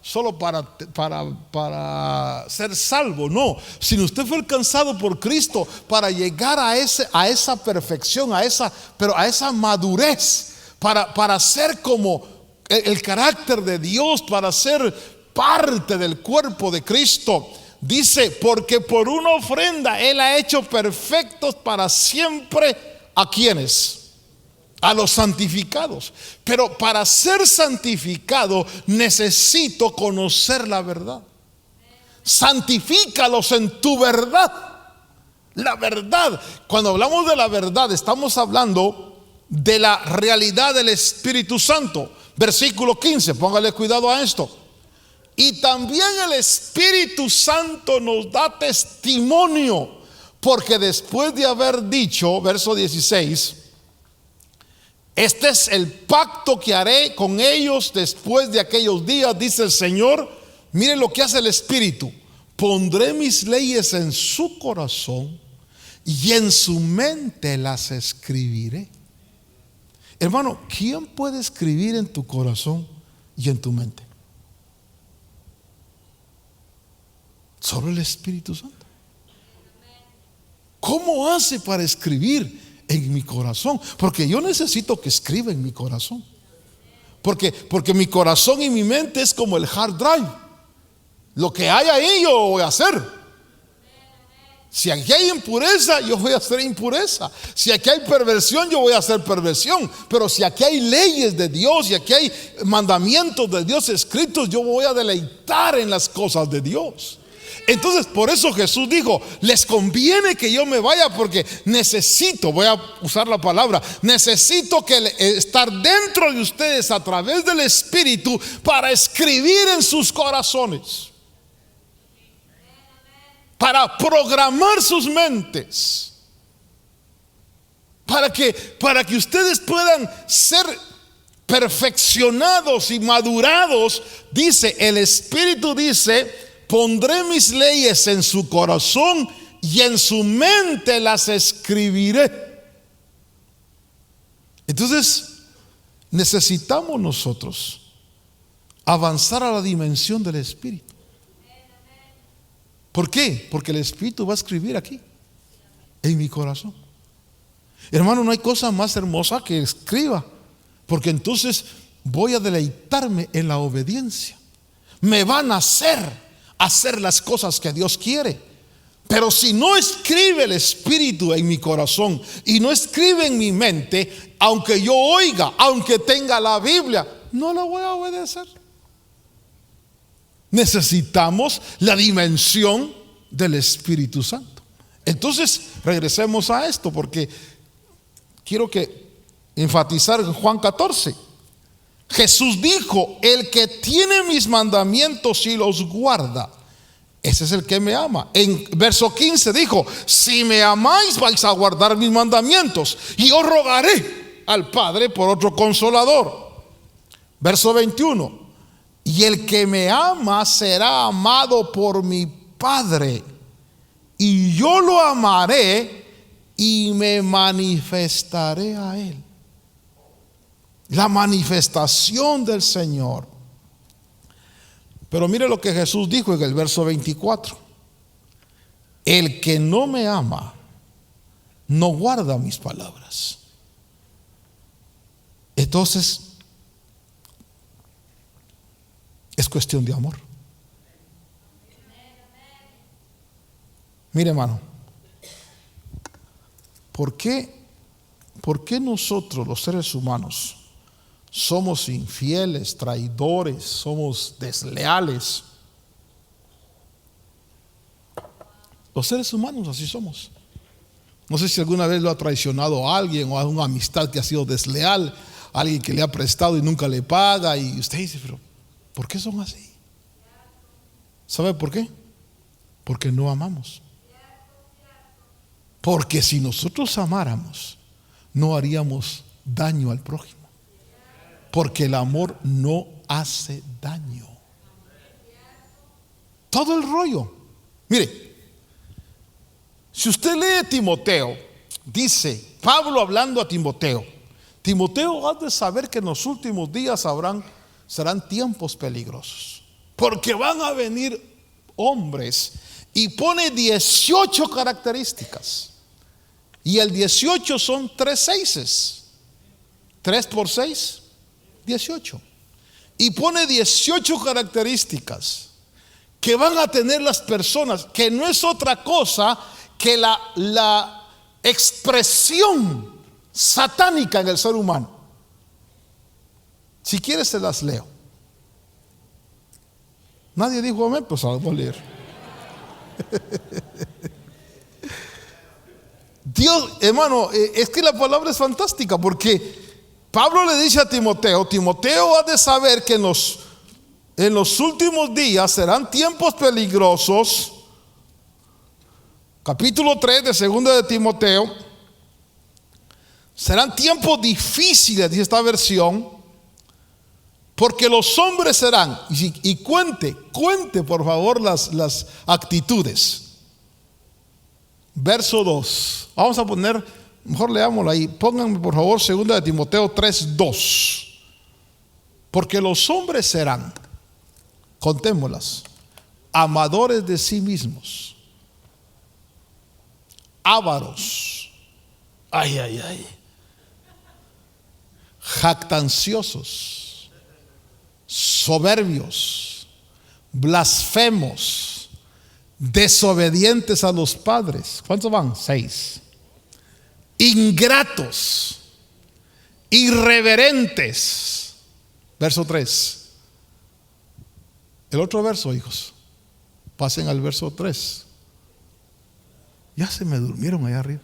solo para ser salvo, no, sino usted fue alcanzado por Cristo para llegar a esa perfección, a esa madurez, para ser como el carácter de Dios, para ser parte del cuerpo de Cristo. Dice, porque por una ofrenda Él ha hecho perfectos para siempre a quienes, a los santificados. Pero para ser santificado necesito conocer la verdad. Santifícalos en tu verdad. La verdad, cuando hablamos de la verdad, estamos hablando de la realidad del Espíritu Santo. Versículo 15, póngale cuidado a esto. Y también el Espíritu Santo nos da testimonio, porque después de haber dicho, verso 16, este es el pacto que haré con ellos después de aquellos días, dice el Señor. Miren lo que hace el Espíritu. Pondré mis leyes en su corazón y en su mente las escribiré. Hermano, ¿quién puede escribir en tu corazón y en tu mente? Solo el Espíritu Santo. ¿Cómo hace para escribir en mi corazón? Porque yo necesito que escriba en mi corazón. Porque mi corazón y mi mente es como el hard drive. Lo que hay ahí yo voy a hacer. Si aquí hay impureza, yo voy a hacer impureza. Si aquí hay perversión, yo voy a hacer perversión. Pero si aquí hay leyes de Dios y aquí hay mandamientos de Dios escritos, yo voy a deleitar en las cosas de Dios. Entonces, por eso Jesús dijo: les conviene que yo me vaya, porque necesito, voy a usar la palabra, necesito estar dentro de ustedes a través del Espíritu para escribir en sus corazones, para programar sus mentes, para que ustedes puedan ser perfeccionados y madurados. Dice el Espíritu, dice: pondré mis leyes en su corazón y en su mente las escribiré. Entonces necesitamos nosotros avanzar a la dimensión del Espíritu. ¿Por qué? Porque el Espíritu va a escribir aquí, en mi corazón. Hermano, no hay cosa más hermosa que escriba, porque entonces voy a deleitarme en la obediencia. Me van a hacer las cosas que Dios quiere. Pero si no escribe el Espíritu en mi corazón y no escribe en mi mente, aunque yo oiga, aunque tenga la Biblia, no la voy a obedecer. Necesitamos la dimensión del Espíritu Santo. Entonces regresemos a esto, porque quiero enfatizar en Juan 14. Jesús dijo: el que tiene mis mandamientos y los guarda, ese es el que me ama. En verso 15 dijo: si me amáis, vais a guardar mis mandamientos, y os rogaré al Padre por otro consolador. Verso 21: y el que me ama será amado por mi Padre, y yo lo amaré y me manifestaré a él. La manifestación del Señor. Pero mire lo que Jesús dijo en el verso 24: el que no me ama no guarda mis palabras. Entonces es cuestión de amor. Mire, hermano, ¿por qué nosotros los seres humanos somos infieles, traidores, somos desleales? Los seres humanos así somos. No sé si alguna vez lo ha traicionado a alguien, o a una amistad que ha sido desleal, a alguien que le ha prestado y nunca le paga, y usted dice: pero ¿por qué son así? ¿Sabe por qué? Porque no amamos. Porque si nosotros amáramos, no haríamos daño al prójimo. Porque el amor no hace daño. Todo el rollo. Mire, si usted lee Timoteo, dice Pablo hablando a Timoteo: Timoteo, has de saber que en los últimos días serán tiempos peligrosos, porque van a venir hombres. Y pone 18 características. Y el 18 son 3 seises. 3 por 6, 18. Y pone 18 características que van a tener las personas, que no es otra cosa que la expresión satánica en el ser humano. Si quieres se las leo. Nadie dijo amén, pues las voy a leer. Dios, hermano, es que la palabra es fantástica, porque Pablo le dice a Timoteo: Timoteo, has de saber que en los últimos días serán tiempos peligrosos. Capítulo 3 de 2 de Timoteo: serán tiempos difíciles, dice esta versión, porque los hombres serán, y cuente por favor las actitudes. Verso 2. Vamos a poner, mejor leámoslo ahí. Pónganme por favor 2 de Timoteo 3:2. Porque los hombres serán, contémoslas, amadores de sí mismos, ávaros, jactanciosos, soberbios, blasfemos, desobedientes a los padres. ¿Cuántos van? 6. Ingratos, irreverentes. Verso 3. El otro verso, hijos, Pasen al verso 3. Ya se me durmieron allá arriba.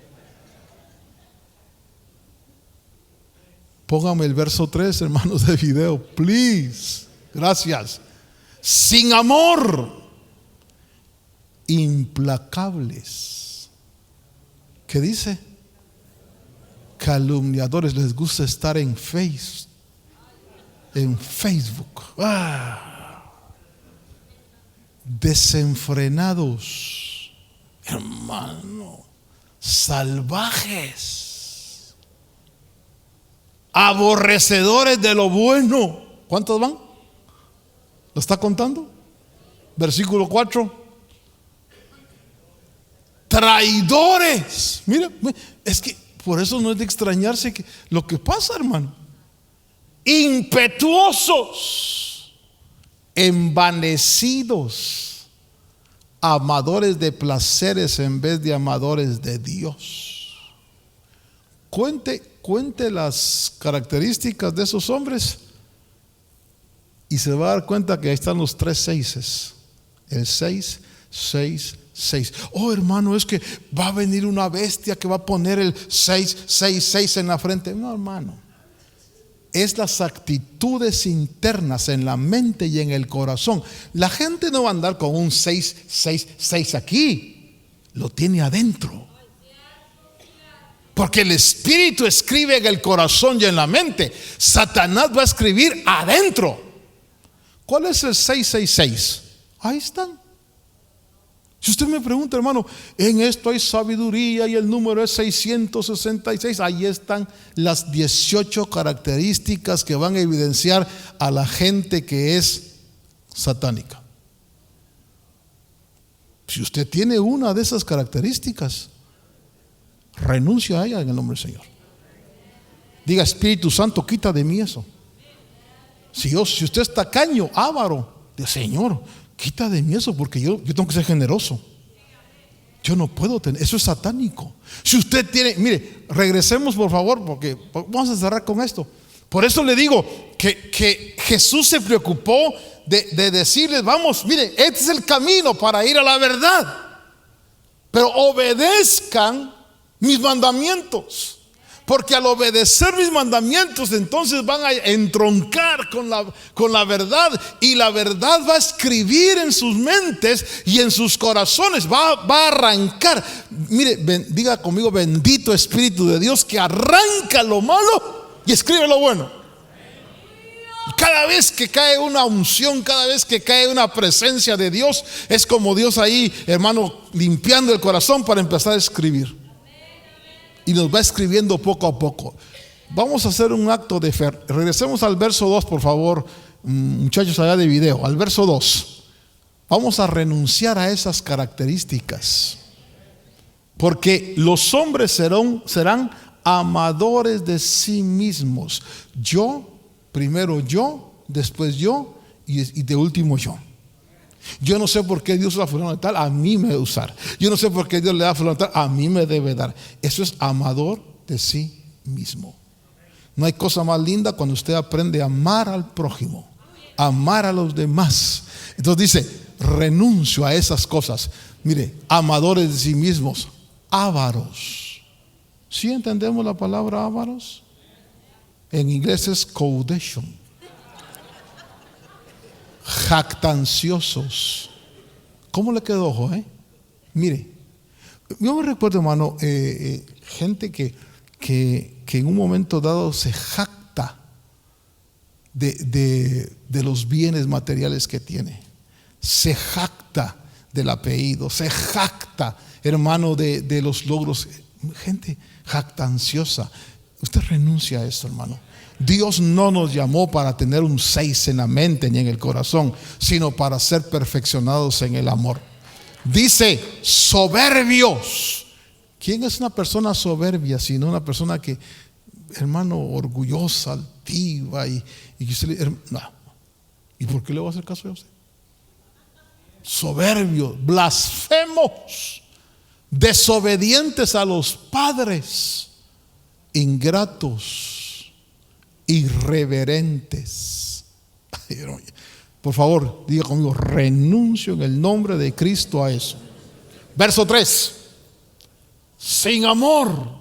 Póngame el verso 3, hermanos de video, please. Gracias. Sin amor, implacables. ¿Qué dice? Calumniadores. Les gusta estar en Facebook. Desenfrenados, hermano, salvajes, aborrecedores de lo bueno. ¿Cuántos van? ¿Lo está contando? Versículo 4. Traidores. Mira, es que por eso no es de extrañarse que lo que pasa, hermano. Impetuosos, envanecidos, amadores de placeres en vez de amadores de Dios. Cuente las características de esos hombres y se va a dar cuenta que ahí están los 3 seises. El 6, 6, 6. Oh, hermano, es que va a venir una bestia que va a poner el 6, 6, 6 en la frente. No, hermano. Es las actitudes internas en la mente y en el corazón. La gente no va a andar con un 6, 6, 6 aquí. Lo tiene adentro. Porque el Espíritu escribe en el corazón y en la mente. Satanás va a escribir adentro. ¿Cuál es el 666? Ahí están. Si usted me pregunta, hermano, en esto hay sabiduría y el número es 666. Ahí están las 18 características que van a evidenciar a la gente que es satánica. Si usted tiene una de esas características, renuncia a ella en el nombre del Señor. Diga: Espíritu Santo, quita de mí eso. Si usted es tacaño, avaro, dice: Señor, quita de mí eso, porque yo tengo que ser generoso. Yo no puedo tener, eso es satánico. Si usted tiene, mire, regresemos por favor, porque vamos a cerrar con esto. Por eso le digo que Jesús se preocupó de decirles: vamos, mire, este es el camino para ir a la verdad, pero obedezcan mis mandamientos. Porque al obedecer mis mandamientos, entonces van a entroncar con la verdad. Y la verdad va a escribir en sus mentes y en sus corazones. Va a arrancar. Mire, diga conmigo: bendito Espíritu de Dios, que arranca lo malo y escribe lo bueno. Cada vez que cae una unción, cada vez que cae una presencia de Dios, es como Dios ahí, hermano, limpiando el corazón para empezar a escribir. Y nos va escribiendo poco a poco. Vamos a hacer un acto de fe. Regresemos al verso 2, por favor, muchachos allá de video. Al verso 2. Vamos a renunciar a esas características. Porque los hombres serán amadores de sí mismos. Yo, primero yo, después yo y de último yo. Yo no sé por qué Dios usa a fulano de tal, a mí me debe usar. Yo no sé por qué Dios le da a fulano de tal, a mí me debe dar. Eso es amador de sí mismo. No hay cosa más linda cuando usted aprende a amar al prójimo, amar a los demás. Entonces dice: renuncio a esas cosas. Mire, amadores de sí mismos, ávaros. ¿Sí entendemos la palabra ávaros? En inglés es codation. Jactanciosos. ¿Cómo le quedó ojo? Mire, yo me recuerdo, hermano, gente que en un momento dado se jacta de los bienes materiales que tiene. Se jacta del apellido. Se jacta, hermano, de los logros. Gente jactanciosa. Usted renuncia a eso, hermano. Dios no nos llamó para tener un 6 en la mente ni en el corazón, sino para ser perfeccionados en el amor. Dice: soberbios. ¿Quién es una persona soberbia? Sino una persona que, hermano, orgullosa, altiva y que usted le, no. ¿Y por qué le va a hacer caso a usted? Soberbios, blasfemos, desobedientes a los padres, ingratos, irreverentes. Por favor, diga conmigo, renuncio en el nombre de Cristo a eso. Verso 3. Sin amor,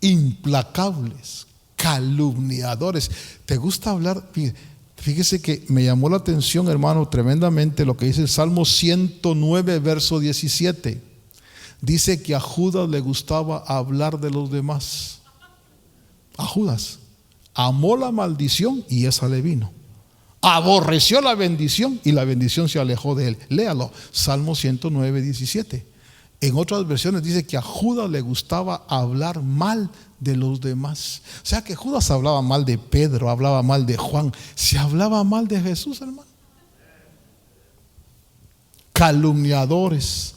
implacables, calumniadores. ¿Te gusta hablar? Fíjese que me llamó la atención, hermano, tremendamente lo que dice el Salmo 109, verso 17. Dice que a Judas le gustaba hablar de los demás. A Judas. Amó la maldición y esa le vino. Aborreció la bendición y la bendición se alejó de él. Léalo, Salmo 109, 17. En otras versiones dice que a Judas le gustaba hablar mal de los demás. O sea que Judas hablaba mal de Pedro, hablaba mal de Juan. Se hablaba mal de Jesús, hermano. Calumniadores,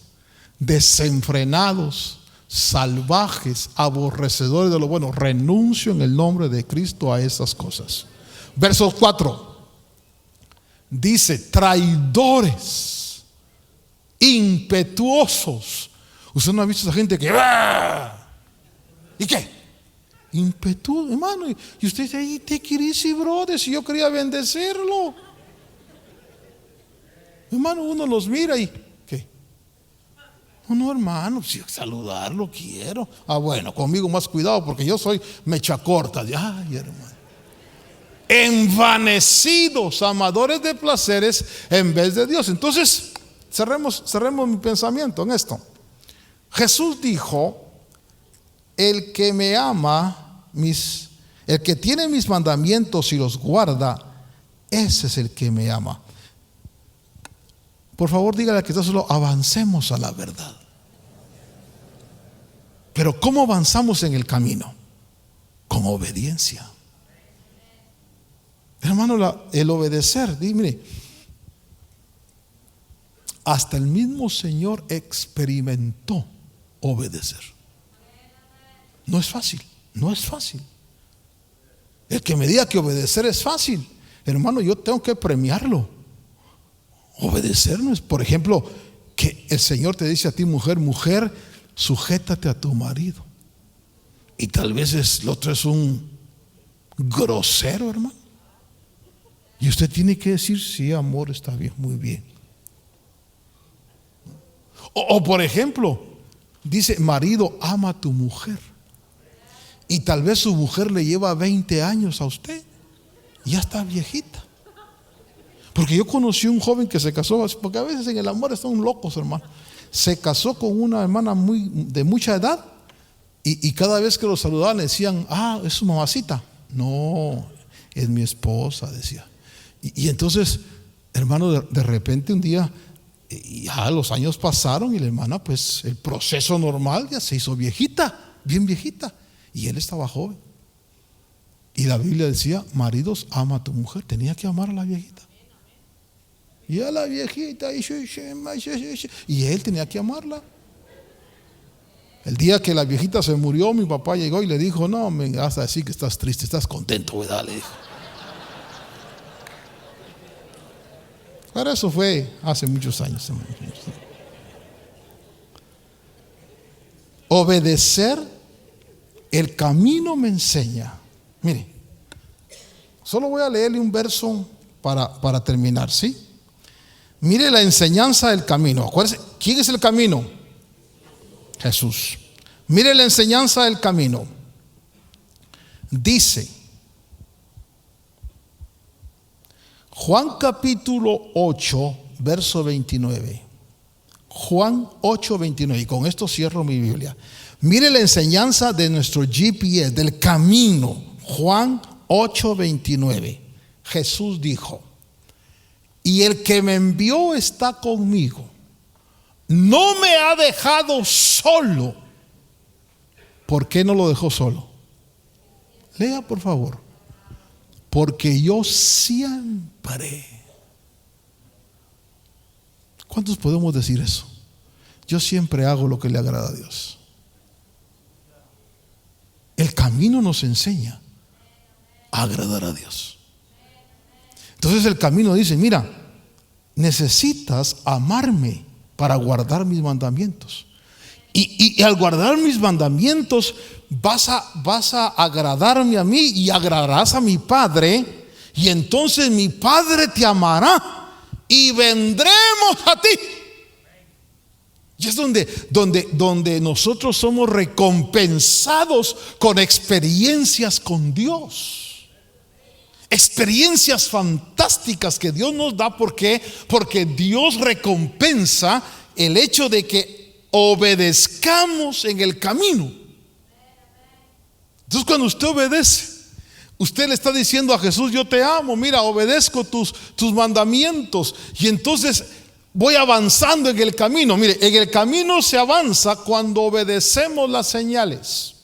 desenfrenados, salvajes, aborrecedores de lo bueno. Renuncio en el nombre de Cristo a esas cosas. Verso 4. Dice, traidores, impetuosos. Usted no ha visto a esa gente que ¿y qué? Impetuoso, hermano. Y usted dice, ay, te querís, brother, si yo quería bendecerlo. Hermano, uno los mira y ¿qué? No, hermano, si saludarlo quiero. Bueno, conmigo más cuidado porque yo soy mecha corta. Ay, hermano. Envanecidos, amadores de placeres en vez de Dios. Entonces, cerremos mi pensamiento en esto. Jesús dijo, el que me ama, el que tiene mis mandamientos y los guarda, ese es el que me ama. Por favor, dígale a que solo avancemos a la verdad. Pero ¿cómo avanzamos en el camino? Con obediencia. Hermano, el obedecer, mire, hasta el mismo Señor experimentó obedecer. No es fácil, no es fácil. El que me diga que obedecer es fácil, hermano, yo tengo que premiarlo. Obedecer no es, por ejemplo, que el Señor te dice a ti, mujer, sujétate a tu marido. Y tal vez el otro es un grosero, hermano. Y usted tiene que decir, sí, amor, está bien, muy bien. O por ejemplo, dice, marido, ama a tu mujer. Y tal vez su mujer le lleva 20 años a usted. Y ya está viejita. Porque yo conocí un joven que se casó, porque a veces en el amor están locos, hermano. Se casó con una hermana de mucha edad. Y cada vez que lo saludaban le decían, es su mamacita. No, es mi esposa, decía. Y entonces, hermano, de repente un día, ya los años pasaron y la hermana, pues el proceso normal ya se hizo viejita, bien viejita. Y él estaba joven. Y la Biblia decía, maridos, ama a tu mujer. Tenía que amar a la viejita. Y a la viejita, y él tenía que amarla. El día que la viejita se murió, mi papá llegó y le dijo, no, me vas a decir que estás triste, estás contento, ¿verdad? Le dijo. Pero eso fue hace muchos años. Obedecer, el camino me enseña. Mire, solo voy a leerle un verso para terminar, ¿sí? Mire la enseñanza del camino. Acuérdese, ¿quién es el camino? Jesús. Mire la enseñanza del camino. Dice Juan capítulo 8, verso 29. Juan 8, 29. Y con esto cierro mi Biblia. Mire la enseñanza de nuestro GPS, del camino. Juan 8, 29. Jesús dijo, y el que me envió está conmigo. No me ha dejado solo. ¿Por qué no lo dejó solo? Lea, por favor. Porque yo siempre. ¿Cuántos podemos decir eso? Yo siempre hago lo que le agrada a Dios. El camino nos enseña a agradar a Dios. Entonces el camino dice, mira, necesitas amarme para guardar mis mandamientos. Y al guardar mis mandamientos vas a agradarme a mí y agradarás a mi Padre. y entonces mi Padre te amará y vendremos a ti. Y es donde nosotros somos recompensados con experiencias con Dios. Experiencias fantásticas que Dios nos da. ¿Por qué? Porque Dios recompensa el hecho de que obedezcamos en el camino. Entonces, cuando usted obedece, usted le está diciendo a Jesús: yo te amo, mira, obedezco tus mandamientos. Y entonces voy avanzando en el camino. Mire, en el camino se avanza cuando obedecemos las señales.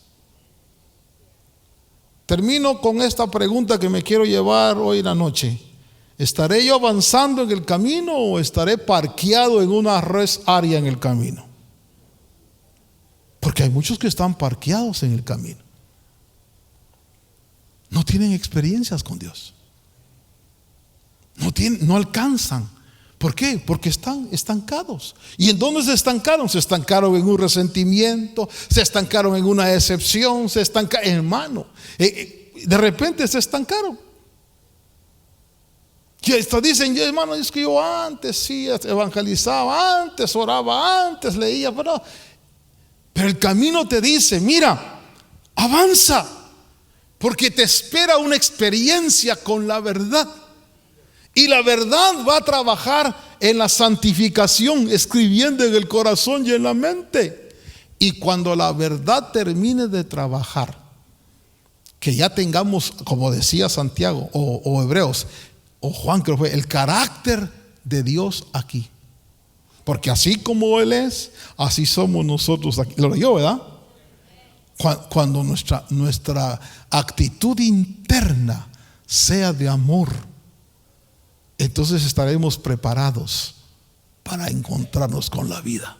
Termino con esta pregunta que me quiero llevar hoy en la noche. ¿Estaré yo avanzando en el camino o estaré parqueado en una rest area en el camino? Porque hay muchos que están parqueados en el camino. No tienen experiencias con Dios. No alcanzan. ¿Por qué? Porque están estancados. ¿Y en dónde se estancaron? Se estancaron en un resentimiento, se estancaron en una decepción, se estancaron, hermano. De repente se estancaron. Y hasta dicen: hermano, es que yo antes sí evangelizaba, antes oraba, antes leía, pero el camino te dice: mira, avanza, porque te espera una experiencia con la verdad. Y la verdad va a trabajar en la santificación, escribiendo en el corazón y en la mente. Y cuando la verdad termine de trabajar, que ya tengamos, como decía Santiago o Hebreos o Juan, creo que fue, el carácter de Dios aquí. Porque así como Él es, así somos nosotros aquí. Lo leyó, ¿verdad? Cuando nuestra actitud interna sea de amor, entonces estaremos preparados para encontrarnos con la vida.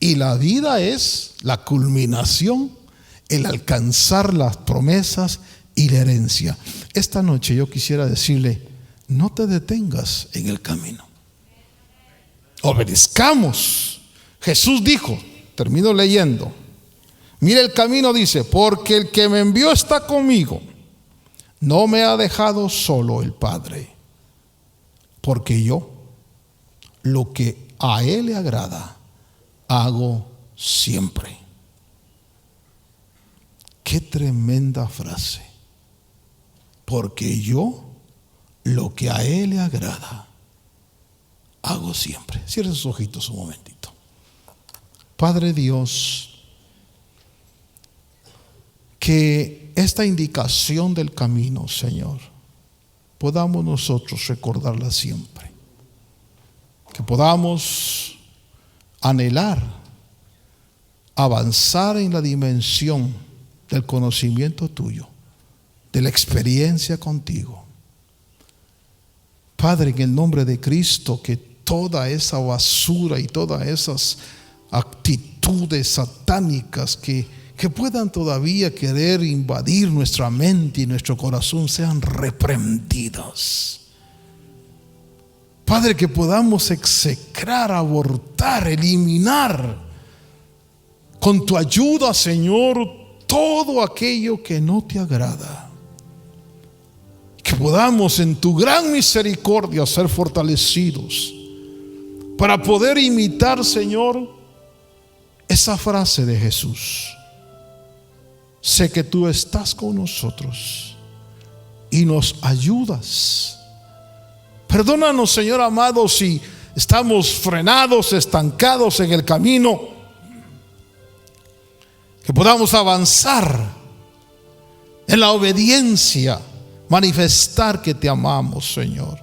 Y la vida es la culminación, el alcanzar las promesas y la herencia. Esta noche yo quisiera decirle: no te detengas en el camino. Obedezcamos. Jesús dijo, termino leyendo, mire el camino, dice: porque el que me envió está conmigo, no me ha dejado solo el Padre. Porque yo, lo que a Él le agrada, hago siempre. Qué tremenda frase. Porque yo, lo que a Él le agrada, hago siempre. Cierre sus ojitos un momentito. Padre Dios, que esta indicación del camino, Señor, podamos nosotros recordarla siempre. Que podamos anhelar avanzar en la dimensión del conocimiento tuyo, de la experiencia contigo. Padre, en el nombre de Cristo, que toda esa basura y todas esas actitudes satánicas que puedan todavía querer invadir nuestra mente y nuestro corazón sean reprendidas. Padre, que podamos execrar, abortar, eliminar con tu ayuda, Señor, todo aquello que no te agrada. Que podamos en tu gran misericordia ser fortalecidos para poder imitar, Señor, esa frase de Jesús: sé que tú estás con nosotros y nos ayudas. Perdónanos, Señor amado, si estamos frenados, estancados en el camino. Que podamos avanzar en la obediencia, manifestar que te amamos, Señor.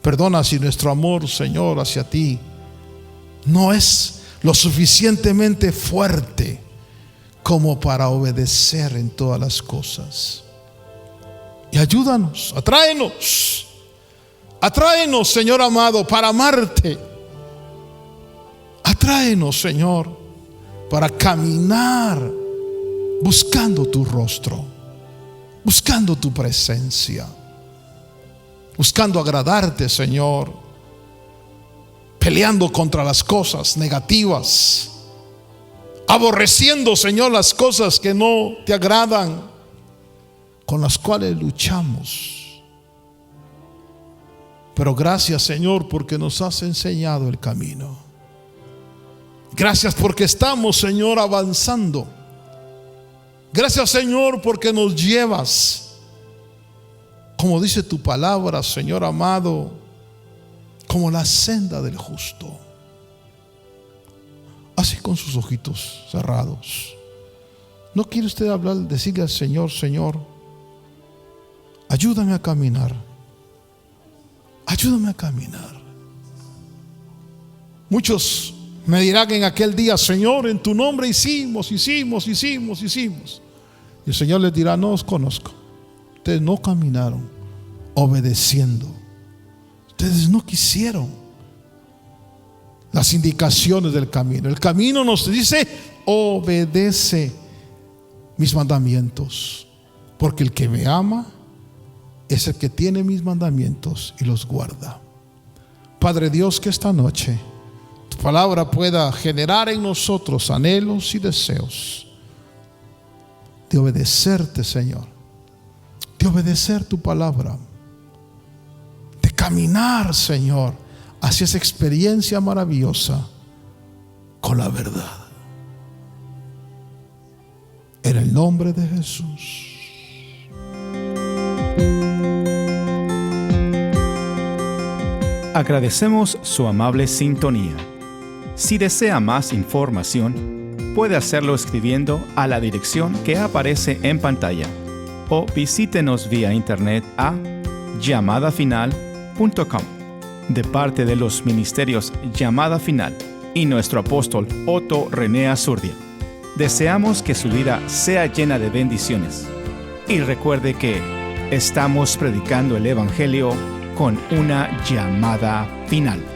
Perdona si nuestro amor, Señor, hacia ti no es lo suficientemente fuerte como para obedecer en todas las cosas. Y ayúdanos, atráenos, Señor amado, para amarte. Atráenos, Señor, para caminar buscando tu rostro, buscando tu presencia, buscando agradarte, Señor, peleando contra las cosas negativas, aborreciendo, Señor, las cosas que no te agradan, con las cuales luchamos. Pero gracias, Señor, porque nos has enseñado el camino. Gracias porque estamos, Señor, avanzando. Gracias, Señor, porque nos llevas, como dice tu palabra, Señor amado, como la senda del justo. Así con sus ojitos cerrados. ¿No quiere usted hablar, decirle al Señor: Señor, ayúdame a caminar? Ayúdame a caminar. Muchos me dirán en aquel día: Señor, en tu nombre hicimos. Y el Señor les dirá: no os conozco. Ustedes no caminaron obedeciendo. Ustedes no quisieron las indicaciones del camino. El camino nos dice: obedece mis mandamientos, porque el que me ama es el que tiene mis mandamientos y los guarda. Padre Dios, que esta noche tu palabra pueda generar en nosotros anhelos y deseos de obedecerte, Señor, de obedecer tu palabra, de caminar, Señor, hacia esa experiencia maravillosa con la verdad. En el nombre de Jesús. Agradecemos su amable sintonía. Si desea más información, puede hacerlo escribiendo a la dirección que aparece en pantalla o visítenos vía internet a llamadafinal.com. De parte de los ministerios Llamada Final y nuestro apóstol Otto René Azurdia, deseamos que su vida sea llena de bendiciones. Y recuerde que estamos predicando el Evangelio con una llamada final.